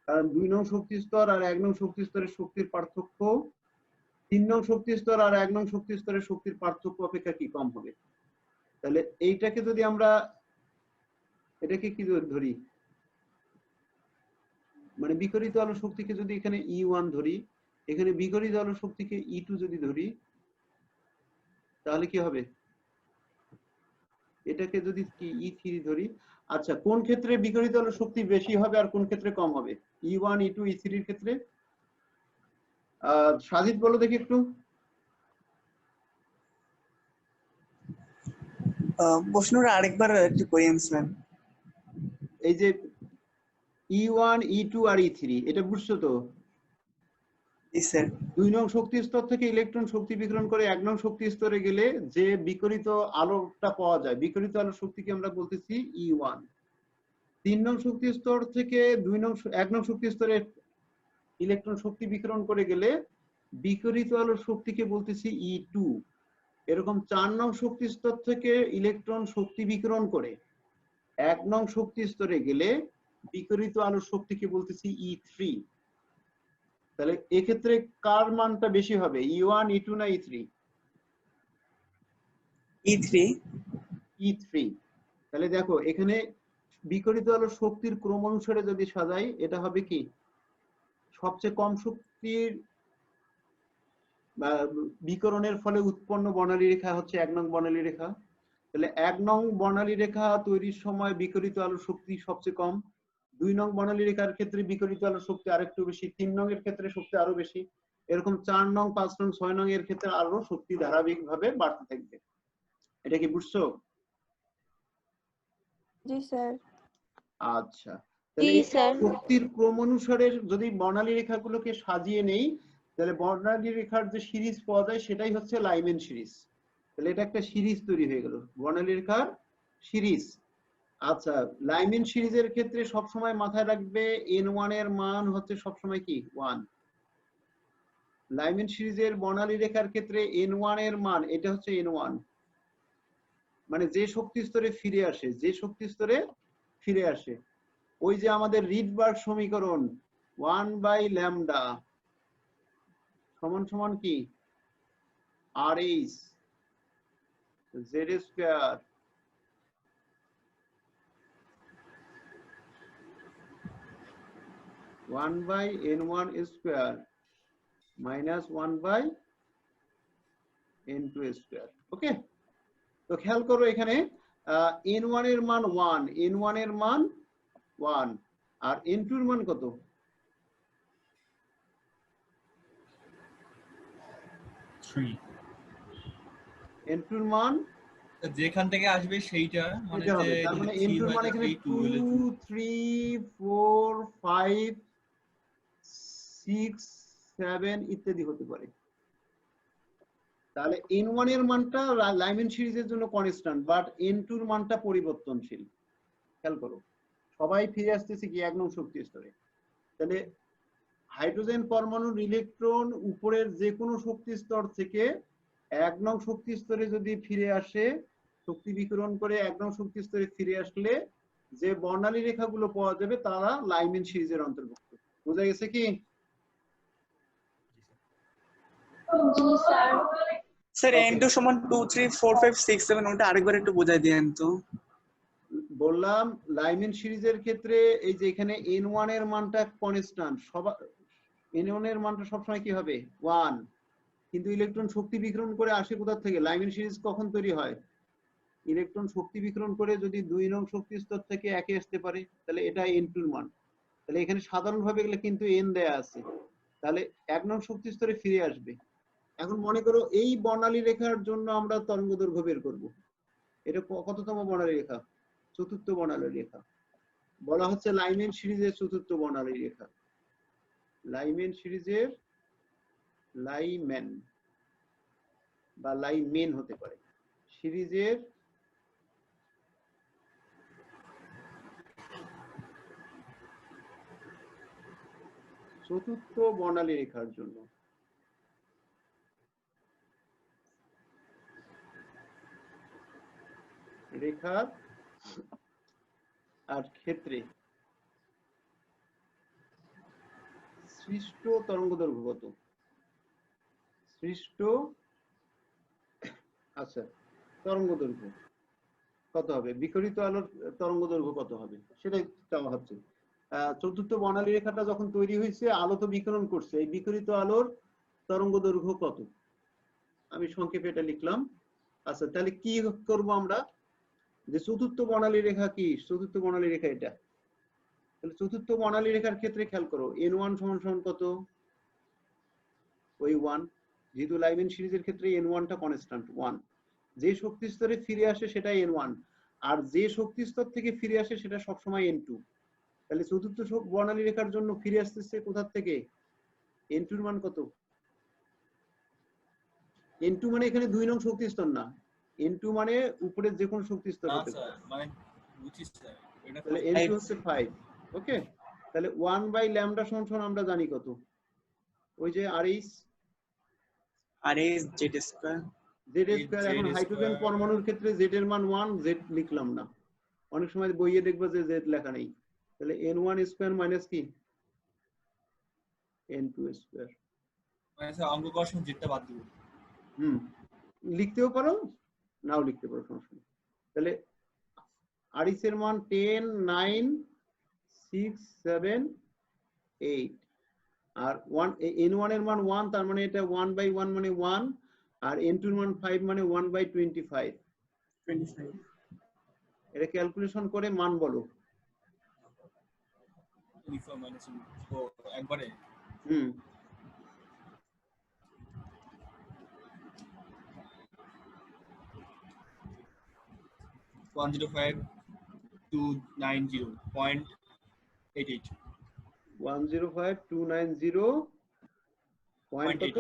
কারণ 2 নং শক্তি স্তর আর 1 নং শক্তি স্তরের শক্তির পার্থক্য 3 নং শক্তি স্তর আর 1 নং শক্তি স্তরের শক্তির পার্থক্য অপেক্ষা কি কম হবে। তাহলে এইটাকে যদি আমরা এটাকে কি ধরি, মানে বিকিরিত আলোর শক্তিকে যদি এখানে E1 ধরি, এখানে বিকিরিত আলোর শক্তিকে E2 যদি ধরি, তাহলে কি হবে? এটাকে যদি E3 ধরি, আচ্ছা কোন ক্ষেত্রে বিকিরিত আলোর শক্তি বেশি হবে আর কোন ক্ষেত্রে কম হবে? E1, E2, E3 এর ক্ষেত্রে সাজিদ বলো দেখি একটু। প্রশ্নটা আরেকবার একটু করি স্যার। এই যে E1, E2 আর E3 এটা বুঝছো তো? জি স্যার। 2 নং শক্তি স্তর থেকে ইলেকট্রন শক্তি বিকিরণ করে 1 নং শক্তি স্তরে গেলে যে বিকিরিত আলোটা পাওয়া যায়, বিকিরিত আলোর শক্তিকে আমরা বলতেছি E1। 3 নং শক্তি স্তর থেকে 1 নং শক্তি স্তরে ইলেকট্রন শক্তি বিকিরণ করে গেলে বিকিরিত আলোর শক্তিকে বলতেছি E2। এরকম 4 নং শক্তি স্তর থেকে ইলেকট্রন শক্তি বিকিরণ করে 1 নং শক্তি স্তরে গেলে বিকিরিত আলোর শক্তিকে বলতেছি E3। তাহলে এক্ষেত্রে কার মানটা বেশি হবে, E1, E2 না E3? E3। E3। তাহলে দেখো এখানে বিকিরিত আলোর শক্তির ক্রম অনুসারে যদি সাজাই, এটা হবে কি সবচেয়ে কম শক্তির বিকিরণের ফলে উৎপন্ন বর্ণালী রেখা হচ্ছে 1 নং বর্ণালী রেখা। তাহলে 1 নং বর্ণালী রেখা তৈরির সময় বিকিরিত আলোর শক্তি সবচেয়ে কম। 2 নং বর্ণালী রেখার ক্ষেত্রে বিকিরিত আলোর শক্তি আরেকটু বেশি, 3 নং এর ক্ষেত্রে শক্তি আরো বেশি, এরকম 4 নং, 5 নং, 6 নং এর ক্ষেত্রে আরো শক্তি ধারাবাহিকভাবে বাড়তে থাকবে। এটা কি বুঝছো? জি স্যার। আচ্ছা, তাহলে জি এই স্যার। শক্তির ক্রম অনুসারে যদি বর্ণালী রেখাগুলোকে সাজিয়ে নেই, তাহলে বর্ণালী রেখার যে সিরিজ পাওয়া যায় সেটাই হচ্ছে লাইমেন সিরিজ। তাহলে এটা একটা সিরিজ তৈরি হয়ে গেল, বর্ণালী রেখার সিরিজ। আচ্ছা, লাইমেন সিরিজের ক্ষেত্রে সবসময় মাথায় রাখবে n1 এর মান হচ্ছে সবসময় কি 1। লাইমেন সিরিজের বর্ণালী রেখার ক্ষেত্রে n1 এর মান এটা হচ্ছে n1, মানে যে শক্তি স্তরে ফিরে আসে, যে শক্তি স্তরে ফিরে আসে। ওই যে আমাদের রিডবার্গ সমীকরণ 1/λ সমান সমান কি RH z² 1/n1 square minus 1/n2 square. Okay, তো খেয়াল করো এখানে n1 এর মান 1, n1 এর মান 1, আর n2 এর মান কত? 3 n2 এর মান যেখান থেকে আসবে সেইটা মানে এটা যে হবে, তার যদি মানে 3 n2 এর হয় মান তাহলে এখানে 2 হলে 2 3 4 5 6 7 ইত্যাদি হতে পারে। তাহলে n1 এর মানটা লাইমেন সিরিজের জন্য কনস্ট্যান্ট, বাট n2 এর মানটা পরিবর্তনশীল। খেয়াল করো, সবাই ফিরে আসতেছে কি 1 নং শক্তি স্তরে। তাহলে হাইড্রোজেন পরমাণুর ইলেকট্রন উপরের যে কোনো শক্তি স্তর থেকে 1 নং শক্তি স্তরে যদি ফিরে আসে, শক্তি বিকিরণ করে 1 নং শক্তি স্তরে ফিরে আসলে যে বর্ণালী রেখাগুলো পাওয়া যাবে তারা লাইমেন সিরিজের অন্তর্ভুক্ত। বোঝা গেছে কি? জি স্যার। Sir Okay. n2 সমান 2 3 4 5 6 7 ওটা আরেকবার একটু বোঝাই দিয়েন তো। বললাম লাইমেন সিরিজের ক্ষেত্রে এই যে এখানে n1 এর মানটা কনস্ট্যান্ট, n1 এর মানটা সবসময় কি হবে 1, কিন্তু ইলেকট্রন শক্তি বিকিরণ করে আসে কোথা থেকে? লাইমেন সিরিজ কখন তৈরি হয়? ইলেকট্রন শক্তি বিকিরণ করে যদি 2 নং শক্তি স্তর থেকে একে আসতে পারে, তাহলে এটা n2 এর মান। তাহলে এখানে সাধারণভাবে গেলে কিন্তু n দেয়া আছে, তাহলে 1 নং শক্তি স্তরে ফিরে আসবে। এখন মনে করো এই বর্ণালী রেখার জন্য আমরা তরঙ্গ দৈর্ঘ্য বের করব। এটা কততম বর্ণালী রেখা? চতুর্থ বর্ণালী রেখা, বলা হচ্ছে লাইমেন সিরিজের চতুর্থ বর্ণালী রেখা। লাইমেন সিরিজের লাইমেন বা লাইমেন হতে পারে, সিরিজের চতুর্থ বর্ণালী রেখার জন্য রেখার আর ক্ষেত্রে সৃষ্ট তরঙ্গ দৈর্ঘ্য কত? সৃষ্ট আচ্ছা তরঙ্গ দৈর্ঘ্য কত হবে? বিকিরিত আলোর তরঙ্গ দৈর্ঘ্য কত হবে সেটাই চাওয়া হচ্ছে। চতুর্থ বর্ণালী রেখাটা যখন তৈরি হয়েছে, আলো তো বিকিরণ করছে, এই বিকিরিত আলোর তরঙ্গ দৈর্ঘ্য কত? আমি সংক্ষেপে এটা লিখলাম। আচ্ছা, তাহলে কি করব আমরা? যে চতুর্থ বর্ণালী রেখা কি? চতুর্থ বর্ণালী রেখা এটা। তাহলে চতুর্থ বর্ণালী রেখার ক্ষেত্রে খেয়াল করো n1 সমান সমান কত? ওই 1, যেহেতু লাইমেন সিরিজের ক্ষেত্রে n1 টা কনস্ট্যান্ট 1। যে শক্তি স্তরে ফিরে আসে সেটা n1, আর যে শক্তি স্তর থেকে ফিরে আসে সেটা সবসময় n2। তাহলে চতুর্থ বর্ণালী রেখার জন্য ফিরে আসতেছে কোথা থেকে? n2 এর মান কত? n2 মানে এখানে 2 নং শক্তি স্তর না, n2 মানে উপরের যে কোনো শক্তি স্তর হতে পারে। মানে বুঝছি স্যার, এটা তাহলে n2 হচ্ছে 5। ওকে, তাহলে 1/λ সমান সমান আমরা জানি কত? ওই যে RH z স্কয়ার। z²। এখন হাইড্রোজেন পরমাণুর ক্ষেত্রে z এর মান 1, z লিখলাম না। অনেক সময় বইয়ে দেখবো যে z লেখা নেই। তাহলে n1 স্কয়ার মাইনাস কি n2 স্কয়ার। মানে স্যার অঙ্ক করার সময় যেটা বাদ দিব। লিখতেও পারো, নাও লিখতে পারো, সমস্যা নেই। তাহলে RH এর মান 10 9 6 7 8, আর n1 এর মান 1, তার মানে এটা 1/1 মানে 1, আর n2 এর মান 5 মানে 1/25। এটা ক্যালকুলেশন করে মান বলো। একবারে 105,290.8 88 105,290 পয়েন্ট কত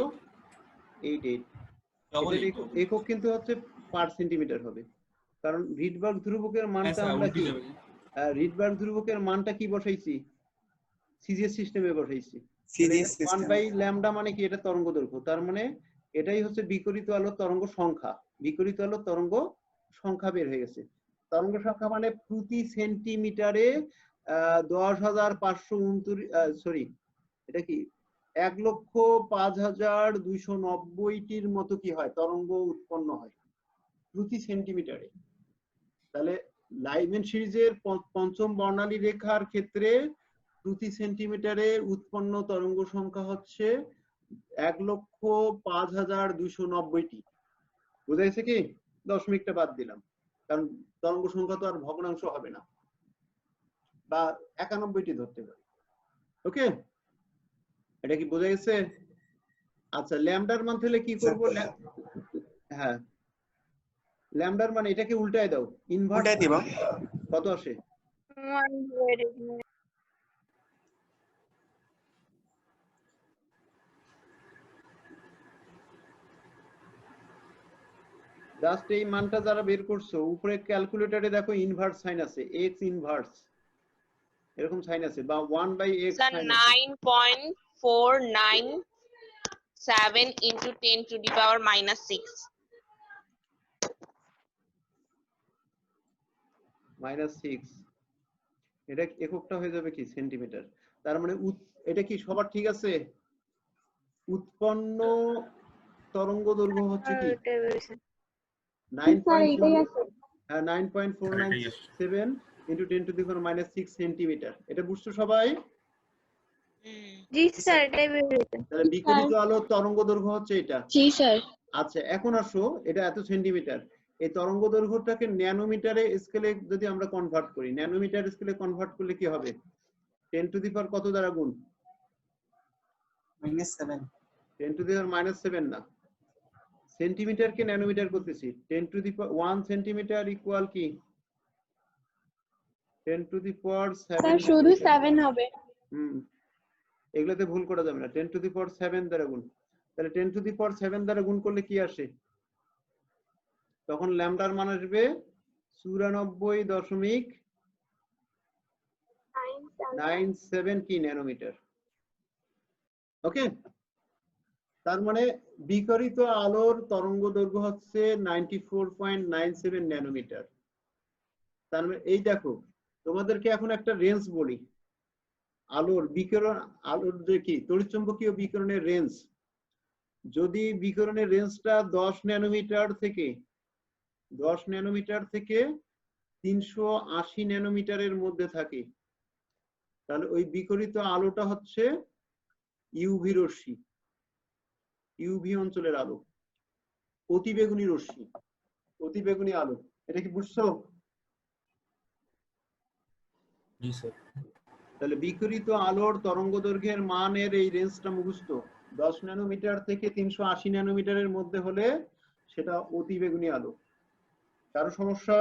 88 এটার একক কিন্তু হচ্ছে পার সেন্টিমিটার হবে, কারণ রিডবার্গ ধ্রুবকের মানটা আমরা কি রিডবার্গ ধ্রুবকের মানটা কি বসাইছি সিজিএস সিস্টেমে বসাইছি। 1 বাই ল্যামডা মানে কি, এটা তরঙ্গ দৈর্ঘ্য, তার মানে এটাই হচ্ছে বিকিরিত আলোর তরঙ্গ সংখ্যা, বিকিরিত আলোর তরঙ্গ সংখ্যা বের হয়ে গেছে। তরঙ্গ সংখ্যা মানে প্রতি সেন্টিমিটারে 10,529 সরি এটা কি 1,05,290টির মতো কি হয় তরঙ্গ উৎপন্ন হয় প্রতি সেন্টিমিটারে। তাহলে লাইমেন সিরিজের পঞ্চম বর্ণালী রেখার ক্ষেত্রে প্রতি সেন্টিমিটারে উৎপন্ন তরঙ্গ সংখ্যা হচ্ছে 1,05,290টি। বুঝা গেছে কি? দশমিকটা বাদ দিলাম, কারণ তরঙ্গ সংখ্যা তো আর ভগ্নাংশ হবে না, বা 91টি ধরতে পারি। ওকে, এটা কি বোঝা গেছে? আচ্ছা, ল্যামডার মান তাহলে কি করব? হ্যাঁ, ল্যামডার মান এটাকে উল্টায় দাও, ইনভার্ট দিব। কত আসে? 100 জাস্ট এই মানটা যারা বের করছো উপরে ক্যালকুলেটরে দেখো ইনভার্স সাইন আছে, x ইনভার্স এরকম সাইন আছে, বা 1/x সাইন আছে। 9.497 into 10 to the power minus 6 -6 এটা এককটা হয়ে যাবে কি সেন্টিমিটার। তার মানে এটা কি সবার ঠিক আছে? উৎপন্ন তরঙ্গ দৈর্ঘ্য হচ্ছে কি 9.497 into 10 to the power minus 6 centimetre. এটা বুঝছো সবাই? জি স্যার, এটাই বের হয়েছে। তাহলে বিকিরিত আলোর তরঙ্গ দৈর্ঘ্য হচ্ছে এটা। জি স্যার। আচ্ছা, এখন আসো, এটা এত সেন্টিমিটার, এই তরঙ্গ দৈর্ঘ্যটাকে ন্যানোমিটারে স্কেলে যদি আমরা কনভার্ট করি, ন্যানোমিটার স্কেলে কনভার্ট করলে কি হবে? 10 টু দি পাওয়ার কত দ্বারা গুণ? -7। 10 টু দি পাওয়ার -7 না, সেন্টিমিটারকে ন্যানোমিটার করতেছি। 10 to the power 1 centimetre equal কি 10 টু দি পাওয়ার 7। স্যার শুধু 7 হবে। এগুলোতে ভুল করা যাবে না। 10 টু দি পাওয়ার 7 দ্বারা গুণ। তাহলে 10 টু দি পাওয়ার 7 দ্বারা গুণ করলে কি আসে? তখন ল্যামডার মান আসবে 94.97 কি ন্যানোমিটার। ওকে, তার মানে বিকিরিত আলোর তরঙ্গ দৈর্ঘ্য হচ্ছে 94.97 ন্যানোমিটার। তার মানে এই দেখো, তোমাদেরকে এখন একটা রেঞ্জ বলি, আলোর বিকিরণ, আলোর যে কি তড়িৎচুম্বকীয় বিকিরণের রেঞ্জ, যদি বিকিরণের রেঞ্জটা 10 ন্যানোমিটার থেকে 380 ন্যানোমিটারের মধ্যে থাকে, তাহলে ওই বিকিরিত আলোটা হচ্ছে ইউভি রশ্মি, ইউভি অঞ্চলের আলো, অতিবেগুনি রশ্মি, অতিবেগুনি আলো। এটা কি বুঝছো? জি স্যার। তাহলে বিকিরিত আলোর তরঙ্গ দৈর্ঘ্যের মানের এই রেঞ্জটা মুখস্থ, 10 ন্যানোমিটার থেকে 380 ন্যানোমিটারের মধ্যে হলে সেটা অতিবেগুনি আলো। কারো সমস্যা?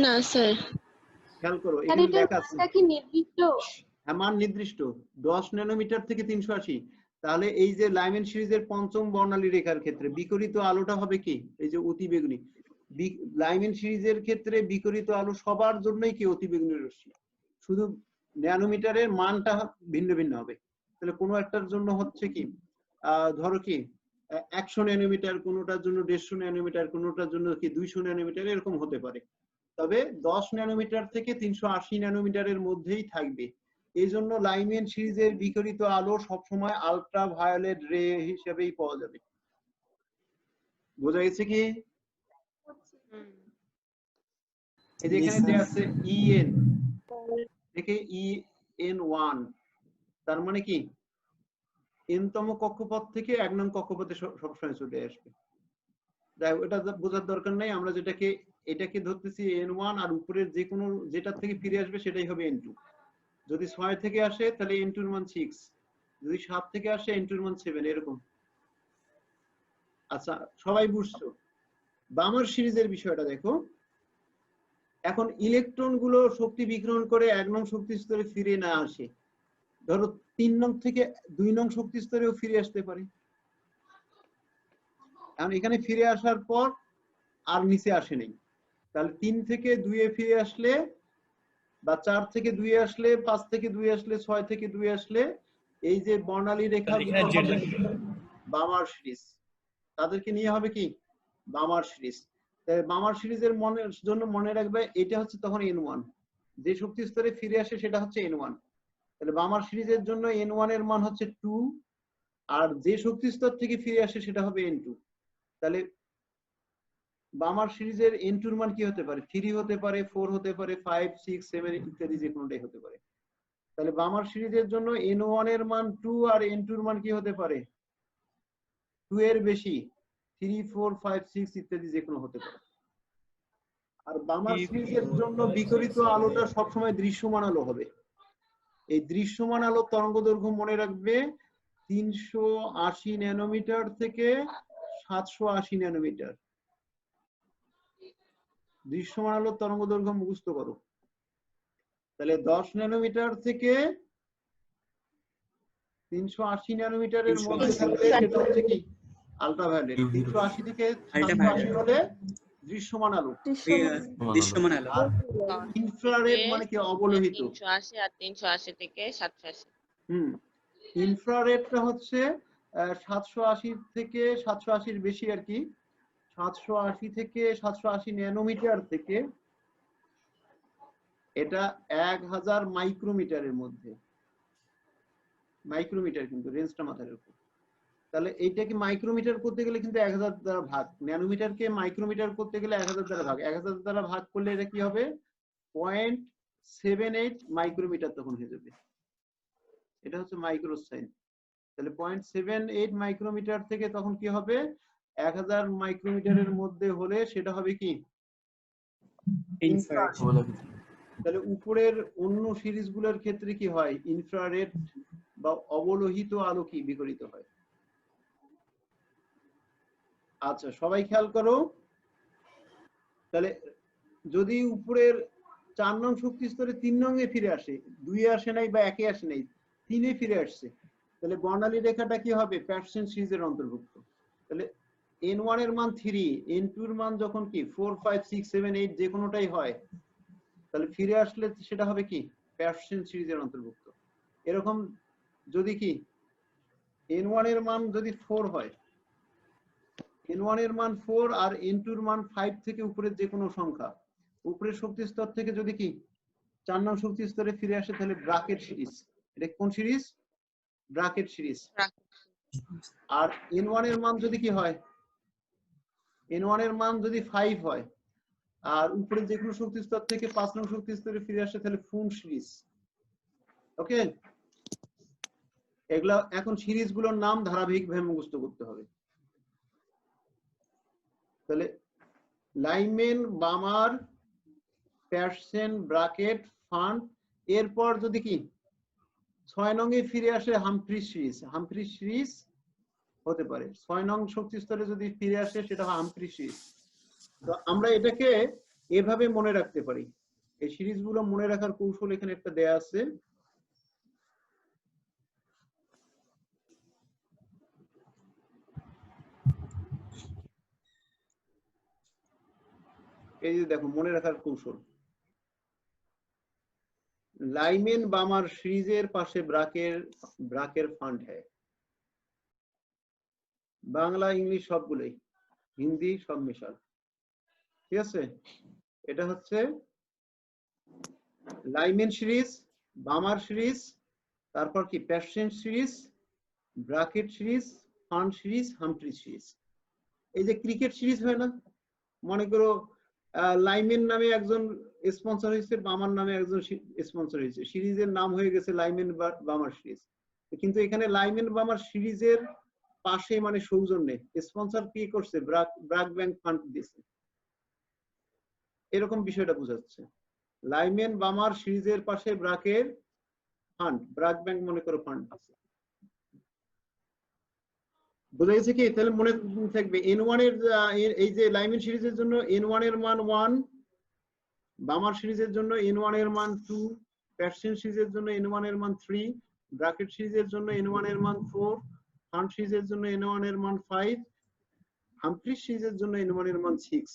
না স্যার। খেয়াল করো, এখানে লেখা আছে কি নির্দিষ্ট? হ্যাঁ, মান নির্দিষ্ট 10 ন্যানোমিটার থেকে 380। তাহলে এই যে লাইমেন সিরিজের পঞ্চম বর্ণালী রেখার ক্ষেত্রে বিকিরিত আলোটা হবে কি এই যে অতিবেগুনি। লাইমেন সিরিজের ক্ষেত্রে বিকিরিত আলো সবার জন্যই কি অতিবেগুনি রশ্মি, শুধু ন্যানোমিটারের মানটা ভিন্ন ভিন্ন হবে। তাহলে কোনো একটার জন্য হচ্ছে কি ধরো কি 100 ন্যানোমিটার, কোনোটার জন্য 150 ন্যানোমিটার, কোনোটার জন্য কি 200 ন্যানোমিটার, এরকম হতে পারে। তবে 10 ন্যানোমিটার থেকে 380 ন্যানোমিটারের মধ্যেই থাকবে। এই জন্য লাইমেন সিরিজের বিকিরিত আলো সবসময় আলট্রা ভায়োলেট রে হিসেবেই পাওয়া যাবে। বোঝা গেছে কি? এই যে এখানে দেয়া আছে EN, দেখে EN1, তার মানে কি n তম কক্ষপথ থেকে 1 নং কক্ষপথে সবসময় চলে আসবে। যাই হোক, এটা বোঝার দরকার নাই। আমরা এটাকে ধরতেছি N1, আর উপরের যে কোনো যেটা থেকে ফিরে আসবে সেটাই হবে N2। যদি 6 থেকে আসে তাহলে N2 এর মান 6, যদি 7 থেকে আসে N2 এর মান 7, এরকম। আচ্ছা, সবাই বুঝছো? বামার সিরিজের বিষয়টা দেখো, এখন ইলেকট্রন গুলো শক্তি বিকিরণ করে 1 নং শক্তি স্তরে ফিরে না আসে, ধরো 3 নং থেকে 2 নং শক্তি স্তরেও ফিরে আসতে পারে। কারণ এখানে ফিরে আসার পর আর নিচে আসে নাই, তাহলে 3 থেকে 2 এ ফিরে আসলে বা 4 থেকে 2 এ আসলে, 5 থেকে 2 এ আসলে, 6 থেকে 2 এ আসলে এই যে বর্ণালী রেখা বামার সিরিজ, তাদেরকে নিয়ে হবে কি বামার সিরিজ। বামার সিরিজের জন্য মনে রাখবে এটা হচ্ছে তখন n1, যে শক্তি স্তরে ফিরে আসে সেটা হচ্ছে n1। তাহলে বামার সিরিজের জন্য n1 এর মান হচ্ছে 2, আর যে শক্তি স্তর থেকে ফিরে আসে সেটা হবে n2। তাহলে বামার সিরিজের n2 এর মান কি হতে পারে? 3 হতে পারে, 4 হতে পারে, 5, 6, 7 ইত্যাদি যে কোনোটাই হতে পারে। তাহলে বামার সিরিজের জন্য n1 এর মান 2 আর n2 এর মান কি হতে পারে? 2 এর বেশি, 3, 4, 5, 6 ইত্যাদি যে কোনো হতে পারে। আর বামার সিরিজের জন্য বিকিরিত আলোটা সবসময় দৃশ্যমান আলো হবে। এই দৃশ্যমান আলো তরঙ্গদৈর্ঘ্য মনে রাখবে 380 ন্যানোমিটার থেকে 780 ন্যানোমিটার। দৃশ্যমান আলোর তরঙ্গদৈর্ঘ্য মুখস্থ করো। তাহলে 10 ন্যানোমিটার থেকে 380 ন্যানোমিটারের মধ্যে থাকলে সেটা হচ্ছে কি আল্ট্রাভায়োলেট। 380 থেকে 780 হলে দৃশ্যমান আলো। দৃশ্যমান আলো। ইনফ্রারেড মানে কি অবলোহিত। 380 আর 380 থেকে 780। ইনফ্রারেডটা হচ্ছে 780 থেকে 780 এর বেশি আর কি, 780 থেকে 780 ন্যানোমিটার থেকে এটা 1000 মাইক্রোমিটারের মধ্যে। মাইক্রোমিটার কিন্তু রেঞ্জটা মাথায় রাখো। তাহলে এইটাকে মাইক্রোমিটার করতে গেলে কিন্তু 1000 দ্বারা ভাগ, ন্যানোমিটারকে মাইক্রোমিটার করতে গেলে 1000 দ্বারা ভাগ, 1000 দ্বারা ভাগ করলে এটা কি হবে 0.78 মাইক্রোমিটার তখন হয়ে যাবে। এটা হচ্ছে মাইক্রোসাইন। তাহলে 0.78 মাইক্রোমিটার থেকে তখন কি হবে 1000 মাইক্রোমিটারের মধ্যে হলে সেটা হবে কি ইনফ্রারেড। তাহলে উপরের অন্য সিরিজগুলোর ক্ষেত্রে কি হয় ইনফ্রারেড বা অবলোহিত আলো কি বিকিরিত হয়। আচ্ছা সবাই খেয়াল করো। তাহলে যদি উপরের 4 নং শক্তি স্তরে 3 নং এ ফিরে আসে, 2 এ আসে নাই বা 1 এ আসে নাই, 3 এ ফিরে আসছে, তাহলে বর্ণালী রেখাটা কি হবে প্যাটার্সন সিরিজের অন্তর্ভুক্ত। তাহলে n1 এর মান 3, n2 এর মান যখন কি 4, 5, 6, 7, 8 যে কোনোটাই হয়, তাহলে ফিরে আসলে সেটা হবে কি প্যাটার্সন সিরিজের অন্তর্ভুক্ত। এরকম যদি কি n1 এর মান যদি 4 হয়, n1 এর মান 4 আর n2 এর মান 5 থেকে উপরের যে কোনো সংখ্যা, উপরের শক্তি স্তর থেকে যদি কি 4 নং শক্তি স্তরে ফিরে আসে তাহলে ব্রাকেট সিরিজ। এটা কোন সিরিজ? Brackett series. আর n1 এর মান যদি কি হয়, n1 এর মান যদি 5 হয় আর উপরে যে কোনো শক্তি স্তর থেকে 5 নং শক্তি স্তরে ফিরে আসে তাহলে ফুন সিরিজ। ওকে, এগুলা এখন সিরিজগুলোর নাম ধারাবাহিকভাবে মুখস্থ করতে হবে। তাহলে লাইমেন, বামার, প্যাটারসন, ব্রাকেট, ফান্ড, এরপর যদি কি 6 নং এ ফিরে আসে হামফ্রি সিরিজ। হামফ্রি সিরিজ হতে পারে 6 নং শক্তি স্তরে যদি ফিরে আসে সেটা হামফ্রি সিরিজ। তো আমরা এটাকে এভাবে মনে রাখতে পারি। এই সিরিজগুলো মনে রাখার কৌশল এখানে একটা দেয়া আছে। এই যে দেখো মনে রাখার কৌশল, লাইমেন বামার সিরিজের পাশে ব্রাকের ফান্ড হ্যায়। বাংলা ইংলিশ সবগুলোই, হিন্দি সব মেশাল, ঠিক আছে। এটা হচ্ছে লাইমেন সিরিজ, বামার সিরিজ, তারপর কি Patterson series, Brackett series, Pfund series, Humphreys series. এই যে ক্রিকেট সিরিজ হয় না, মনে করো লাইমেন নামে একজন স্পন্সর হয়েছে, বামার নামে একজন স্পন্সর হয়েছে, সিরিজের নাম হয়ে গেছে লাইমেন বামার সিরিজ। কিন্তু এখানে লাইমেন বামার সিরিজের পাশে মানে সৌজন্যে স্পন্সর কি করছে, ব্রাক ব্যাংক ফান্ড দিয়েছে, এরকম বিষয়টা বোঝাচ্ছে। লাইমেন বামার সিরিজের পাশে ব্রাকের ফান্ড, ব্রাক ব্যাংক মনে করো ফান্ড আছে, বোঝা গেছে কি? তাহলে মনে থাকবে n1 এর এই যে লাইমেন সিরিজের জন্য n1 এর মান 1, বামার সিরিজের জন্য n1 এর মান 2, প্যাটসিন সিরিজের জন্য n1 এর মান 3, ব্র্যাকেট সিরিজের জন্য n1 এর মান 4, হান্ট সিরিজের জন্য n1 এর মান 5, হামফ্রি সিরিজের জন্য n1 এর মান 6।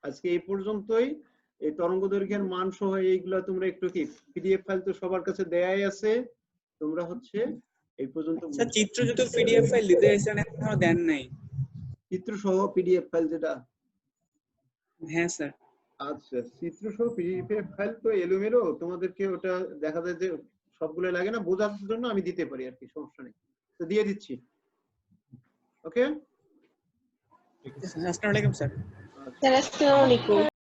আজকে এই পর্যন্তই। এই তরঙ্গ দৈর্ঘ্যের মান সহ এইগুলা তোমরা একটু কি পিডিএফ ফাইল তো সবার কাছে দেয়াই আছে, তোমরা হচ্ছে এই পর্যন্ত স্যার চিত্রযুক্ত পিডিএফ ফাইল দিতে এসেছেন এখনো দেন নাই। চিত্র সহ পিডিএফ ফাইল যেটা? হ্যাঁ স্যার। আচ্ছা, চিত্র সহ পিডিএফ ফাইল তো এলোমেলো, তোমাদেরকে ওটা দেখা যায় যে সবগুলো লাগে না, বোঝার জন্য আমি দিতে পারি আর কি, সমস্যা নেই, তো দিয়ে দিচ্ছি। ওকে, আসসালামু আলাইকুম স্যার। স্যার আসসালামু আলাইকুম।